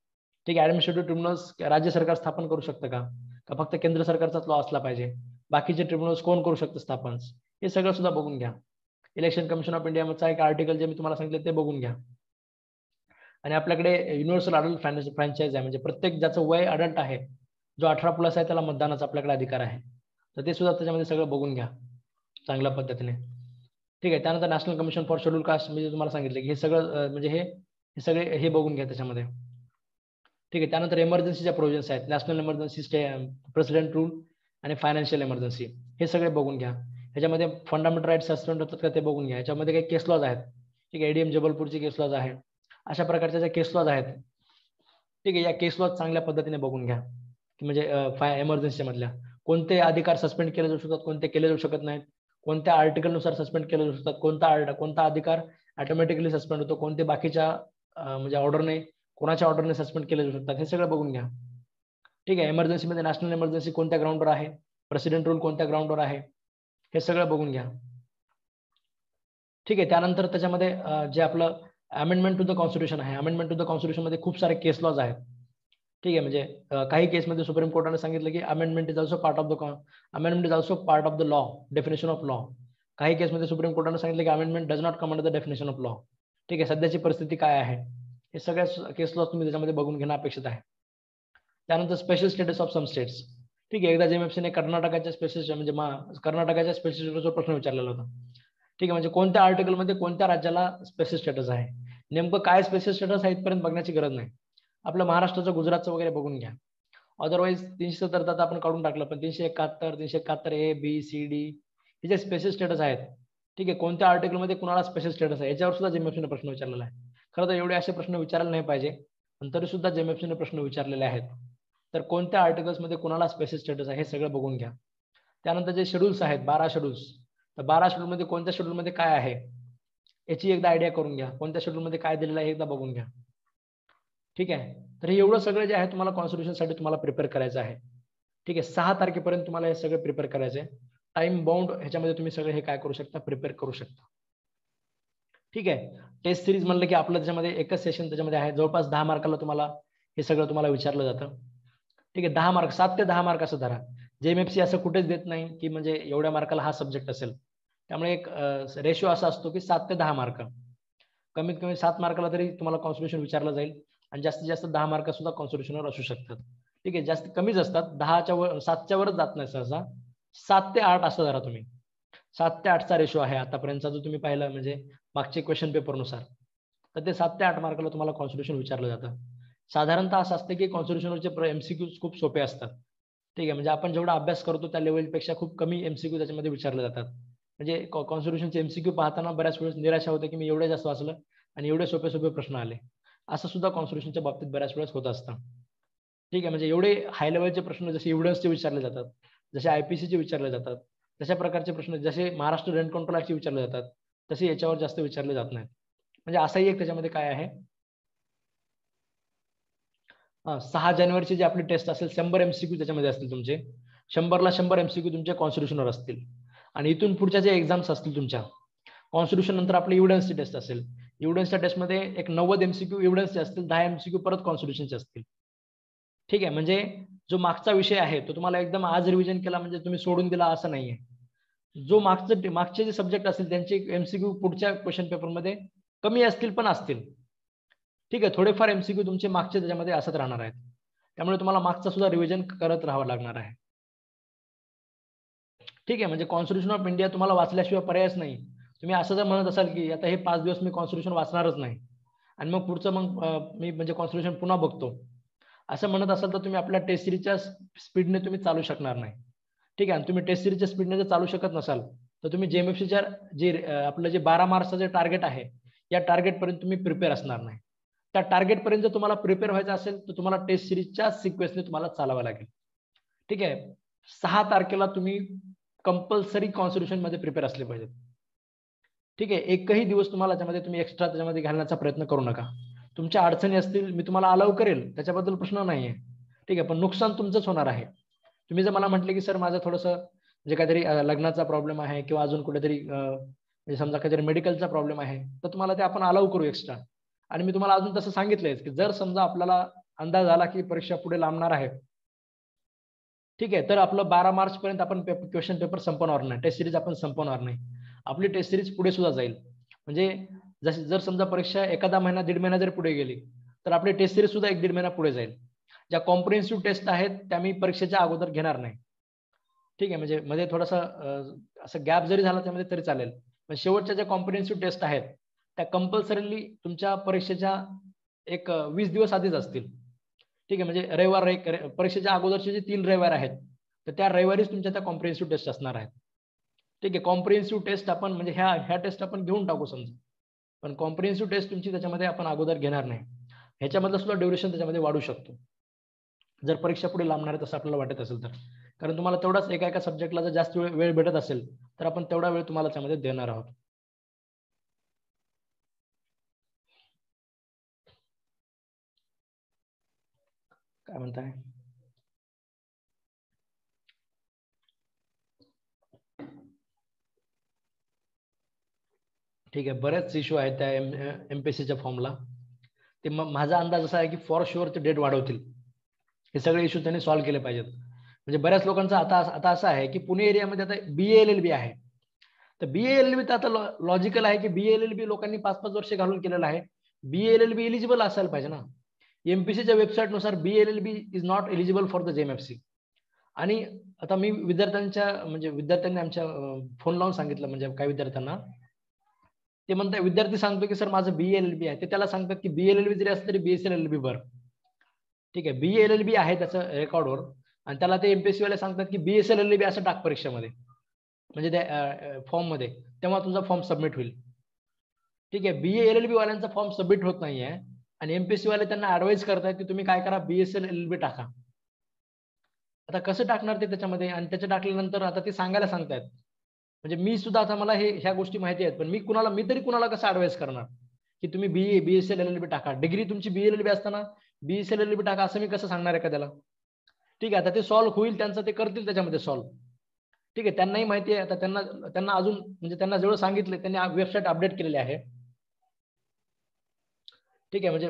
ठीक आहे, ऍडमिनिस्ट्रेटिव्ह ट्रिब्युनल्स राज्य सरकार स्थापन करू शकतं का फक्त केंद्र सरकारचाच लॉ असला पाहिजे, बाकीचे ट्रिब्युनल्स कोण करू शकतं स्थापन, हे सगळं सुद्धा बघून घ्या. इलेक्शन कमिशन ऑफ इंडिया मधचा एक आर्टिकल जे मी तुम्हाला सांगितलं ते बघून घ्या. आणि आपल्याकडे युनिव्हर्सल अडल्ट फ्रँचाईज आहे, म्हणजे प्रत्येक ज्याचं वय अडल्ट आहे, जो 18+ आहे त्याला मतदानाचा आपल्याकडे अधिकार आहे, तर ते सुद्धा त्याच्यामध्ये सगळं बघून घ्या चांगल्या पद्धतीने. ठीक आहे, त्यानंतर national commission for schedule caste म्हणजे तुम्हाला सांगितलं की हे सगळं म्हणजे हे सगळे हे बघून घ्या त्याच्यामध्ये. ठीक आहे. त्यानंतर इमर्जन्सीच्या प्रोव्हिजन्स आहेत, नॅशनल इमर्जन्सी, प्रेसिडेंट रूल आणि फायनान्शियल इमर्जन्सी, हे सगळे बघून घ्या. ह्याच्यामध्ये फंडामेंटल राईट सस्पेंड होतात का ते बघून घ्या. ह्याच्यामध्ये काही केस लॉज आहेत. ठीक आहे. एडीएम जबलपूरची केस लॉज आहे. अशा प्रकारच्या ज्या केस लॉज आहेत, ठीक आहे, या केस लॉज चांगल्या पद्धतीने बघून घ्या. म्हणजे इमर्जन्सी मधल्या कोणते अधिकार सस्पेंड केले जाऊ शकतात, कोणते केले जाऊ शकत नाहीत, कोणत्या आर्टिकल नुसार सस्पेंड केले जाऊ शकतात, कोणता अधिकार ऑटोमॅटिकली सस्पेंड होतो, कोणते बाकीच्या म्हणजे ऑर्डरने, कोणाच्या ऑर्डरने सस्पेंड केले जाऊ शकतात, हे सगळं बघून घ्या. ठीक आहे. इमर्जन्सी मध्ये नॅशनल इमर्जन्सी कोणत्या ग्राउंडवर आहे, प्रेसिडेंट रूल कोणत्या ग्राउंडवर आहे, हे सगळं बघून घ्या. ठीक आहे. त्यानंतर त्याच्यामध्ये जे आपलं अमेंडमेंट टू द कॉन्स्टिट्यूशन आहे, अमेंडमेंट टू द कॉन्स्टिट्यूशन मध्ये खूप सारे केस लॉज आहेत. ठीक आहे. म्हणजे काही केसमध्ये सुप्रीम कोर्टाने सांगितलं की amendment is also part of the law, definition of law. काही केसमध्ये सुप्रीम कोर्टाने सांगितलं की amendment does not come under the definition of law. ठीक आहे. सध्याची परिस्थिती काय आहे, हे सगळ्या केस लॉ तुम्ही त्याच्यामध्ये बघून घेणं अपेक्षित आहे. त्यानंतर special status of some states. ठीक आहे. एकदा जेएमएफसीने कर्नाटकाच्या कर्नाटकाच्या स्पेशल स्टेटसचा प्रश्न विचारलेला होता. ठीक आहे. म्हणजे कोणत्या आर्टिकलमध्ये कोणत्या राज्याला स्पेशल स्टेटस आहे, नेमकं काय स्पेशल स्टेटस आहे इथपर्यंत बघण्याची गरज नाही. आपलं महाराष्ट्राचं, गुजरातचं वगैरे बघून घ्या. अदरवाईज 370 तर आपण काढून टाकलं, पण 371 ए बी सी डी हे जे स्पेशल स्टेटस आहेत, ठीक आहे, कोणत्या आर्टिकलमध्ये कुणाला स्पेशल स्टेटस आहे, याच्यावर सुद्धा जेएमएफसीने प्रश्न विचारलेला आहे. खरं तर एवढे असे प्रश्न विचारायला नाही पाहिजे, पण तरी सुद्धा जेएमएफसीने प्रश्न विचारलेले आहेत. तर कोणत्या आर्टिकल्समध्ये कुणाला स्पेशल स्टेटस आहे हे सगळं बघून घ्या. त्यानंतर जे शेड्यूल्स आहेत, 12 शेड्यूल्स, तर 12 शेड्यूलमध्ये कोणत्या शेड्यूलमध्ये काय आहे याची एकदा आयडिया करून घ्या. कोणत्या शेड्यूलमध्ये काय दिलेलं आहे एकदा बघून घ्या. ठीक आहे. तर हे एवढं सगळं जे आहे तुम्हाला कॉन्स्टिट्यूशनसाठी तुम्हाला प्रिपेअर करायचं आहे. ठीक आहे. 6 तारखेपर्यंत तुम्हाला हे सगळं प्रिपेअर करायचं आहे. टाइम बाउंड ह्याच्यामध्ये तुम्ही सगळं हे काय करू शकता, प्रिपेअर करू शकता. ठीक आहे. टेस्ट सिरीज म्हणलं की आपलं त्याच्यामध्ये एकच सेशन त्याच्यामध्ये आहे. जवळपास 10 मार्काला तुम्हाला हे सगळं तुम्हाला विचारलं जातं. ठीक आहे. 10 मार्क, 7 ते 10 मार्क असं धरा. जेएमएफसी असं कुठेच देत नाही की म्हणजे एवढ्या मार्काला हा सब्जेक्ट असेल. त्यामुळे एक रेशो असा असतो की 7 ते 10 मार्क. कमीत कमी 7 मार्काला तरी तुम्हाला कॉन्स्टिट्यूशन विचारलं जाईल आणि जास्तीत जास्त 10 मार्क सुद्धा कॉन्स्टिट्यूशनवर असू शकतात. ठीक आहे. जास्त कमीच असतात, 7च्या वरच जात नाही सहसा. 7 ते 8 असं धरा तुम्ही. 7 ते 8चा रेशो आहे आतापर्यंतचा जो तुम्ही पाहिला, म्हणजे मागचे क्वेश्चन पेपरनुसार. तर ते 7 ते 8 मार्काला तुम्हाला कॉन्स्टिट्यूशन विचारलं जातं. साधारणतः असं असतं की कॉन्स्टिट्यूशनवरचे एमसीक्यूज खूप सोपे असतात. ठीक आहे. म्हणजे आपण जेवढा अभ्यास करतो त्या लेवलपेक्षा खूप कमी एमसीक्यू त्याच्यामध्ये विचारले जातात. म्हणजे कॉन्स्टिट्यूशनचे एमसीक्यू पाहताना बऱ्याच वेळेस निराशा होते की मी एवढे जास्त वाचलं आणि एवढे सोपे सोपे प्रश्न आले. असं सुद्धा कॉन्स्टिट्यूशनच्या बाबतीत बऱ्याच वेळेस होत असतं. ठीक आहे. म्हणजे एवढे हाय लेवलचे प्रश्न जसे एव्हिडन्सचे विचारले जातात, जसे आयपीसीचे विचारले जातात, तशा प्रकारचे प्रश्न जसे महाराष्ट्र रेंट कंट्रोल ऍक्टचे विचारले जातात, तसे याच्यावर जास्त विचारले जात नाहीत. म्हणजे असाही एक त्याच्यामध्ये काय आहे, 6 जानेवारीची जी आपली टेस्ट असेल 100 एमसीक्यू त्याच्यामध्ये असतील तुमचे. 100ला 100 एमसीक्यू तुमच्या कॉन्स्टिट्यूशनवर असतील. आणि इथून पुढच्या जे एक्झाम्स असतील तुमच्या कॉन्स्टिट्यूशन नंतर आपली एव्हिडन्सची टेस्ट असेल. एव्हिडन्सच्या टेस्टमध्ये एक 90 एमसीक्यू एव्हिडन्सचे असतील, 10 एमसीक्यू परत कॉन्स्टिट्यूशनचे असतील. ठीक आहे. म्हणजे जो मागचा विषय आहे तो तुम्हाला एकदम आज रिव्हिजन केला म्हणजे तुम्ही सोडून दिला असं नाहीये. जो मागचे जे सब्जेक्ट असतील त्यांचे एमसीक्यू पुढच्या क्वेश्चन पेपरमध्ये कमी असतील पण असतील. ठीक आहे. थोडेफार एमसीक्यू तुमचे मागचे त्याच्यामध्ये असत राहणार आहेत. त्यामुळे तुम्हाला मागचा सुद्धा रिव्हिजन करत राहावं लागणार आहे. ठीक आहे. म्हणजे कॉन्स्टिट्यूशन ऑफ इंडिया तुम्हाला वाचल्याशिवाय पर्यायच नाही. तुम्ही असं जर म्हणत असाल की आता हे 5 दिवस मी कॉन्स्टिट्यूशन वाचणारच नाही आणि मग पुढचं मी म्हणजे कॉन्स्टिट्यूशन पुन्हा बघतो, असं म्हणत असाल तर तुम्ही आपल्या टेस्ट सिरीजच्या स्पीडने तुम्ही चालू शकणार नाही. ठीक आहे. आणि तुम्ही टेस्ट सिरीजच्या स्पीडने जर चालू शकत नसाल तर तुम्ही जेएमएफसीच्या आपलं जे 12 मार्चचं जे टार्गेट आहे या टार्गेट पर्यंत तुम्ही प्रिपेअर असणार नाही. त्या टार्गेट पर्यंत जर तुम्हाला प्रिपेअर व्हायचं असेल तर तुम्हाला टेस्ट सिरीजच्या सिक्वेन्सने तुम्हाला चालावं लागेल. ठीक आहे. 6 तारखेला तुम्ही कंपल्सरी कॉन्स्टिट्यूशन मध्ये प्रिपेअर असले पाहिजेत. ठीक आहे. एकही दिवस तुम्हाला त्याच्यामध्ये तुम्ही एक्स्ट्रा त्याच्यामध्ये घालण्याचा प्रयत्न करू नका. तुमच्या अडचणी असतील मी तुम्हाला अलाउ करेल, त्याच्याबद्दल प्रश्न नाहीये. ठीक आहे. पण नुकसान तुमचंच होणार आहे. तुम्ही जर मला म्हटले की सर माझं थोडंसं म्हणजे काहीतरी लग्नाचा प्रॉब्लेम आहे किंवा अजून कुठेतरी म्हणजे समजा काहीतरी मेडिकलचा प्रॉब्लेम आहे तर तुम्हाला ते आपण अलाउ करू एक्स्ट्रा. आणि मी तुम्हाला अजून तसं सांगितलंय की जर समजा आपल्याला अंदाज आला की परीक्षा पुढे लांबणार आहे, ठीक आहे, तर आपलं 12 मार्च पर्यंत आपण क्वेश्चन पेपर संपवणार नाही, टेस्ट सिरीज आपण संपवणार नाही. आपली टेस्ट सिरीज पुढे सुद्धा जाईल. म्हणजे जर समजा परीक्षा एखादा महिना 1.5 महिना जर पुढे गेली तर आपली टेस्ट सिरीज सुद्धा 1-1.5 महिना पुढे जाईल. ज्या कॉम्प्रिहेन्सिव्ह टेस्ट आहेत त्या मी परीक्षेच्या अगोदर घेणार नाही. ठीक आहे. म्हणजे मध्ये थोडासा असं गॅप जरी झाला त्यामध्ये तरी चालेल. पण शेवटच्या ज्या कॉम्प्रिहेन्सिव्ह टेस्ट आहेत त्या कंपल्सरीली तुमच्या परीक्षेच्या एक 20 दिवस आधीच असतील. ठीक आहे. म्हणजे रविवार परीक्षेच्या अगोदरचे जे 3 रविवार आहेत, तर त्या रविवारीच तुमच्या त्या कॉम्प्रिहेन्सिव्ह टेस्ट असणार आहेत. ठीक आहे. कॉम्प्रिहेन्सिव्ह टेस्ट आपण म्हणजे ह्या टेस्ट आपण घेऊन टाकू समजा. पण कॉम्प्रिहेन्सिव्ह टेस्ट तुमची त्याच्यामध्ये आपण अगोदर घेणार नाही. ह्याच्यामधलं सुद्धा ड्युरेशन त्याच्यामध्ये वाढू शकतो. जर परीक्षा पुढे लांबणार आहे तसं आपल्याला वाटत असेल तर. कारण तुम्हाला तेवढाच एका सब्जेक्टला जर जास्त वेळ भेटत असेल, तर आपण तेवढा वेळ तुम्हाला त्यामध्ये देणार आहोत. काय म्हणताय? ठीक आहे. बरेच इश्यू आहेत त्या एमपीएससीच्या फॉर्मला. ते माझा अंदाज असा आहे की फॉर शुअर ते डेट वाढवतील. हे सगळे इश्यू त्यांनी सॉल्व्ह केले पाहिजेत. म्हणजे बऱ्याच लोकांचं आता असं आहे की पुणे एरियामध्ये आता BA-LLB आहे. तर BA-LLB तर आता लॉजिकल आहे की BA-LLB लोकांनी 5-5 वर्ष घालून केलेलं आहे. BA-LLB एलिजिबल असायला पाहिजे ना. एमपीसीच्या वेबसाईटनुसार BA-LLB is not eligible for the JMFC. आणि आता मी विद्यार्थ्यांनी आमच्या फोन लावून सांगितलं, म्हणजे काही विद्यार्थ्यांना ते म्हणतात, विद्यार्थी सांगतो की सर माझं BA-LLB आहे. ते त्याला सांगतात की BA-LLB जरी असलं तरी BSc-LLB भर. ठीक आहे. BA-LLB आहे त्याचं रेकॉर्डवर, आणि त्याला ते एमपीएससी वाले सांगतात की BSc-LLB असं टाक परीक्षेमध्ये, म्हणजे त्या फॉर्म मध्ये, तेव्हा तुझा फॉर्म सबमिट होईल. ठीक आहे. BA-LLB वाल्यांचा फॉर्म सबमिट होत नाहीये, आणि एमपीएससी वाले त्यांना ऍडवाइस करतायत की तुम्ही काय करा, BSc-LLB टाका. आता कसं टाकणार ते त्याच्यामध्ये, आणि त्याच्या टाकल्यानंतर आता ते सांगायला सांगतायत. म्हणजे मी सुद्धा आता मला ह्या गोष्टी माहिती आहेत, पण मी तरी कुणाला कसं ऍडवाइस करणार की तुम्ही BSc-LLB टाका. डिग्री तुमची BA-LLB असताना BSc-LLB टाका असं मी कसं सांगणार एखाद्याला? ठीक आहे. आता ते सॉल्व्ह होईल त्यांचं, ते करतील त्याच्यामध्ये सॉल्व्ह. ठीक आहे. त्यांनाही माहिती आहे. आता त्यांना अजून म्हणजे त्यांना जेवढं सांगितलं त्यांनी वेबसाईट अपडेट केलेली आहे. ठीक आहे. म्हणजे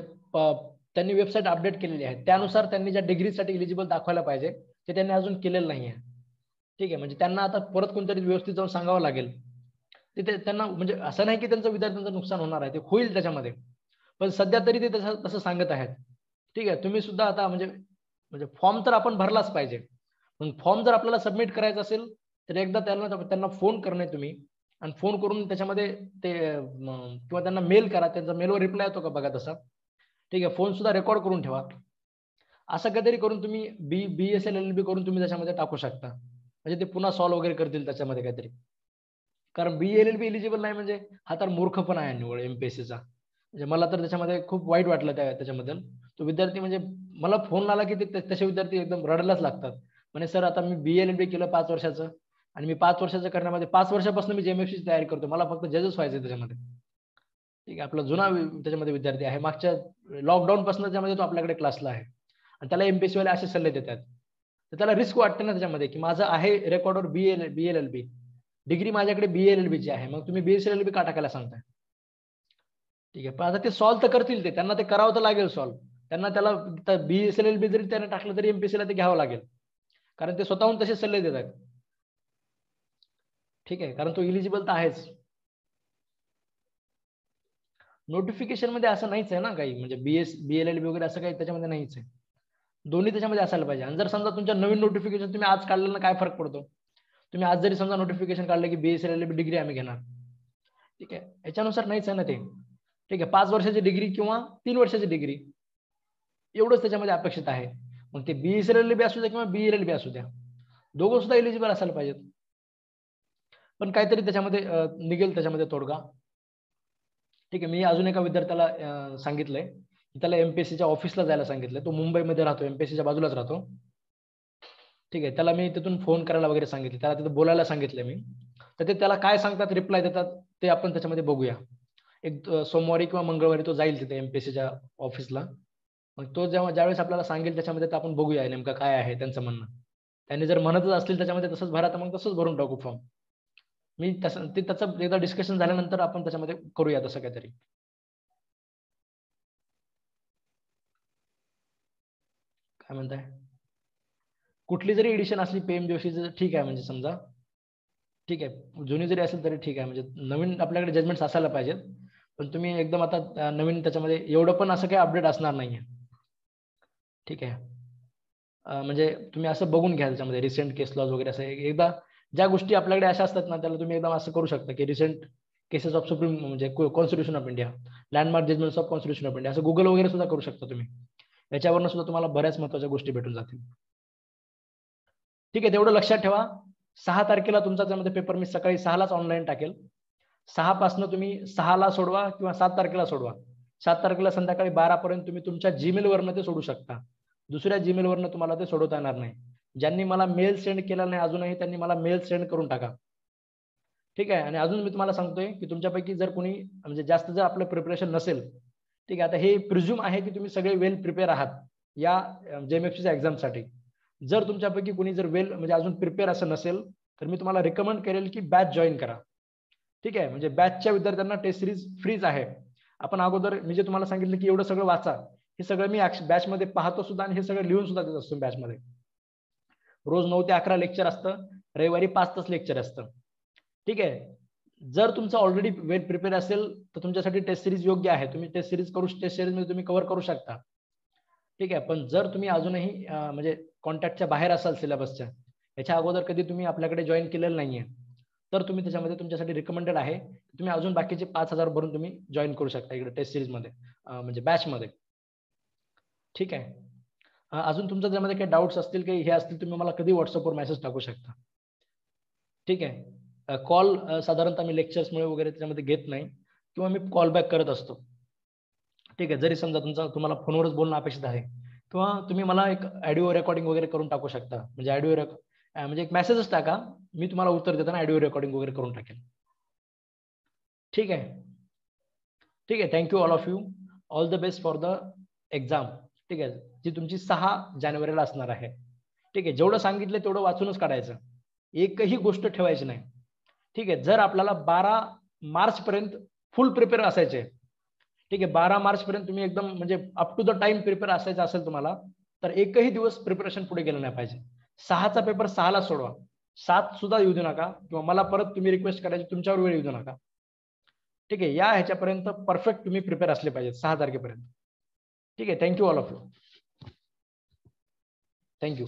त्यांनी वेबसाईट अपडेट केलेली आहे. त्यानुसार त्यांनी ज्या डिग्रीसाठी एलिजिबल दाखवायला पाहिजे ते त्यांनी अजून केलेलं नाहीये. ठीक आहे. म्हणजे त्यांना आता परत कोणतरी व्यवस्थित जाऊन सांगावं लागेल. ते त्यांना म्हणजे असं नाही की त्यांचं विद्यार्थ्यांचं नुकसान होणार आहे, ते होईल त्याच्यामध्ये, पण सध्या तरी ते तसं सांगत आहेत. ठीक आहे. तुम्ही सुद्धा आता म्हणजे फॉर्म तर आपण भरलाच पाहिजे, पण फॉर्म जर आपल्याला सबमिट करायचा असेल तर एकदा त्यांना फोन करणे तुम्ही, आणि फोन करून त्याच्यामध्ये ते किंवा त्यांना मेल करा, त्यांचा मेलवर रिप्लाय येतो का बघा तसा. ठीक आहे. फोन सुद्धा रेकॉर्ड करून ठेवा. असं काहीतरी करून तुम्ही BSc-LLB करून तुम्ही त्याच्यामध्ये टाकू शकता, म्हणजे ते पुन्हा सॉल्व्ह वगैरे करतील त्याच्यामध्ये काहीतरी. कारण BA-LLB एलिजिबल नाही म्हणजे हा तर मूर्खपणा आहे निवड एमपीएससीचा. म्हणजे मला तर त्याच्यामध्ये खूप वाईट वाटलं त्याच्याबद्दल. तो विद्यार्थी म्हणजे मला फोन आला की तसे विद्यार्थी एकदम रडायलाच लागतात. म्हणजे सर आता मी BA-LLB केलं 5 वर्षाचं, आणि मी 5 वर्षाचं करण्यामध्ये 5 वर्षापासून मी JMFC तयारी करतो, मला फक्त जजच व्हायचं त्याच्यामध्ये. ठीक आहे. आपला जुना त्याच्यामध्ये विद्यार्थी आहे, मागच्या लॉकडाऊन पासून त्याच्यामध्ये तो आपल्याकडे क्लासला आहे, आणि त्याला एमपीएससी वाले असे सल्ले देतात. तर त्याला रिस्क वाटते ना त्याच्यामध्ये की माझं आहे रेकॉर्डवर BA-LLB, डिग्री माझ्याकडे BA-LLB ची आहे, मग तुम्ही BSc-LLB का टाकायला सांगताय? ठीक आहे. पण आता ते सॉल्व्ह तर करतील, त्यांना ते करावं तर लागेल सॉल्व्ह. त्याला BSc-LLB जरी त्याने टाकलं तरी एमपीएससीला ते घ्यावं लागेल, कारण ते स्वतःहून तसे सल्ले देतात. ठीक आहे. कारण तो इलिजिबल तर आहेच. नोटिफिकेशन मध्ये असं नाहीच आहे ना काही, म्हणजे BA-LLB वगैरे असं काही त्याच्यामध्ये नाहीच आहे. दोन्ही त्याच्यामध्ये असायला पाहिजे. आणि जर समजा तुमच्या नवीन नोटिफिकेशन तुम्ही आज काढलं ना, काय फरक पडतो? तुम्ही आज जरी समजा नोटिफिकेशन काढलं की BSc-LLB डिग्री आम्ही घेणार, ठीक आहे, याच्यानुसार नाहीच आहे ना ते. ठीक आहे. 5 वर्षाची डिग्री किंवा 3 वर्षाची डिग्री, एवढंच त्याच्यामध्ये अपेक्षित आहे. मग ते BSc-LLB असू द्या किंवा BA-LLB असू द्या, दोघं सुद्धा एलिजिबल असायला पाहिजेत. पण काहीतरी त्याच्यामध्ये निघेल त्याच्यामध्ये तोडगा. ठीक आहे. मी अजून एका विद्यार्थ्याला सांगितलंय की त्याला एमपीएससीच्या ऑफिसला जायला सांगितलंय. तो मुंबईमध्ये राहतो, एमपीएससीच्या बाजूलाच राहतो. ठीक आहे. त्याला मी तिथून फोन करायला वगैरे सांगितलं, त्याला तिथं बोलायला सांगितलंय मी. तर ते त्याला काय सांगतात, रिप्लाय देतात, ते आपण त्याच्यामध्ये बघूया. एक सोमवारी किंवा मंगळवारी तो जाईल तिथे एमपीएससीच्या ऑफिसला. मग तो ज्यावेळेस आपल्याला सांगेल त्याच्यामध्ये तर आपण बघूया नेमकं काय आहे त्यांचं म्हणणं. त्यांनी जर म्हणतच असतील त्याच्यामध्ये तसंच भरा, तर मग तसंच भरून टाकू फॉर्म. त्याचं एकदा डिस्कशन झाल्यानंतर आपण त्याच्यामध्ये करूया तसं काहीतरी. काय म्हणताय? कुठली जरी एडिशन असली PM जोशीचं ठीक आहे, म्हणजे समजा ठीक आहे, जुनी जरी असेल तरी ठीक आहे, म्हणजे नवीन आपल्याकडे जजमेंट्स असायला पाहिजेत. पण तुम्ही एकदम आता नवीन त्याच्यामध्ये एवढं पण असं काही अपडेट असणार नाहीये. ठीक आहे. म्हणजे तुम्ही असं बघून घ्या त्याच्यामध्ये रिसेंट केस लॉज वगैरे, असं एकदा ज्या गोष्टी आपल्याकडे अशा असतात ना, त्याला तुम्ही एकदम असं करू शकता की रिसेंट केसेस ऑफ सुप्रीम, म्हणजे constitution of India, landmark judgements of constitution of India, असं गुगल वगैरे सुद्धा करू शकता तुम्ही. याच्यावरनं सुद्धा तुम्हाला बऱ्याच महत्वाच्या गोष्टी भेटून जातील. ठीक आहे, तेवढं लक्षात ठेवा. 6 तारखेला तुमचा त्यामध्ये पेपर मी सकाळी 6लाच ऑनलाईन टाकेल. 6 पासून तुम्ही 6ला सोडवा किंवा 7 तारखेला सोडवा. 7 तारखेला संध्याकाळी 12 पर्यंत तुम्ही तुमच्या जीमेल वरनं ते सोडू शकता. दुसऱ्या जीमेल वरनं तुम्हाला ते सोडवता येणार नाही. ज्यांनी मला मेल सेंड केला नाही अजूनही त्यांनी मला मेल सेंड करून टाका. ठीक आहे. आणि अजून मी तुम्हाला सांगतोय की तुमच्यापैकी जर कोणी म्हणजे जास्त जर आपलं प्रिपरेशन नसेल, ठीक आहे, आता हे प्रिझ्युम आहे की तुम्ही सगळे वेल प्रिपेअर आहात या जेएमएफसीच्या एक्झामसाठी. जर तुमच्यापैकी कोणी जर वेल म्हणजे अजून प्रिपेअर असं नसेल तर मी तुम्हाला रिकमेंड करेल की बॅच जॉईन करा. ठीक आहे, म्हणजे बॅचच्या विद्यार्थ्यांना टेस्ट सिरीज फ्रीज आहे. आपण अगोदर मी जे तुम्हाला सांगितलं की एवढं सगळं वाचा, हे सगळं मी बॅचमध्ये पाहतो सुद्धा आणि हे सगळं लिहून सुद्धा देत असतो बॅचमध्ये. रोज 9 ते 11 लेक्चर असतं, रविवारी 5 तास लेक्चर असतं. ठीक आहे, जर तुमचं ऑलरेडी वेल प्रिपेअर असेल तर तुमच्यासाठी टेस्ट सिरीज योग्य आहे. तुम्ही टेस्ट सिरीज मध्ये तुम्ही कव्हर करू शकता. ठीक आहे, पण जर तुम्ही अजूनही म्हणजे कॉन्टॅक्टच्या बाहेर असाल सिलेबसच्या, याच्या अगोदर कधी तुम्ही आपल्याकडे जॉईन केलेलं नाहीये, तर तुम्ही त्याच्यामध्ये तुमच्यासाठी रिकमेंडेड आहे तुम्ही अजून बाकीचे 5,000 भरून तुम्ही जॉईन करू शकता इकडे टेस्ट सिरीज मध्ये म्हणजे बॅच मध्ये. ठीक आहे, अजून तुमच्या त्यामध्ये काही डाऊट्स असतील काही हे असतील तुम्ही मला कधी व्हॉट्सअपवर मेसेज टाकू शकता. ठीक आहे, कॉल साधारणतः मी लेक्चर्समुळे वगैरे त्याच्यामध्ये घेत नाही किंवा मी कॉल बॅक करत असतो. ठीक आहे, जरी समजा तुम्हाला फोनवरच बोलणं अपेक्षित आहे किंवा तुम्ही मला एक ऑडिओ रेकॉर्डिंग वगैरे करून टाकू शकता. म्हणजे म्हणजे एक मेसेजच टाका, मी तुम्हाला उत्तर देताना ऑडिओ रेकॉर्डिंग वगैरे करून टाकेल. ठीक आहे, ठीक आहे. Thank you all of you. All the best for the exam. ठीक आहे, जी तुमची 6 जानेवारीला असणार आहे. ठीक आहे, जेवढं सांगितलं तेवढं वाचूनच काढायचं, एकही गोष्ट ठेवायची नाही. ठीक आहे, जर आपल्याला 12 मार्च पर्यंत फुल प्रिपेअर असायचे, ठीक आहे, 12 मार्च पर्यंत तुम्ही एकदम म्हणजे up to the time prepare असायचं असेल तुम्हाला, तर एकही दिवस प्रिपरेशन पुढे गेलं नाही पाहिजे. 6चा पेपर 6ला सोडवा, 7 सुद्धा येऊ देऊ नका किंवा मला परत तुम्ही रिक्वेस्ट करायची तुमच्यावर वेळ येऊ देऊ नका. ठीक आहे, या ह्याच्यापर्यंत परफेक्ट तुम्ही प्रिपेअर असले पाहिजे 6 तारखेपर्यंत. ठीक आहे, thank you all of you. Thank you.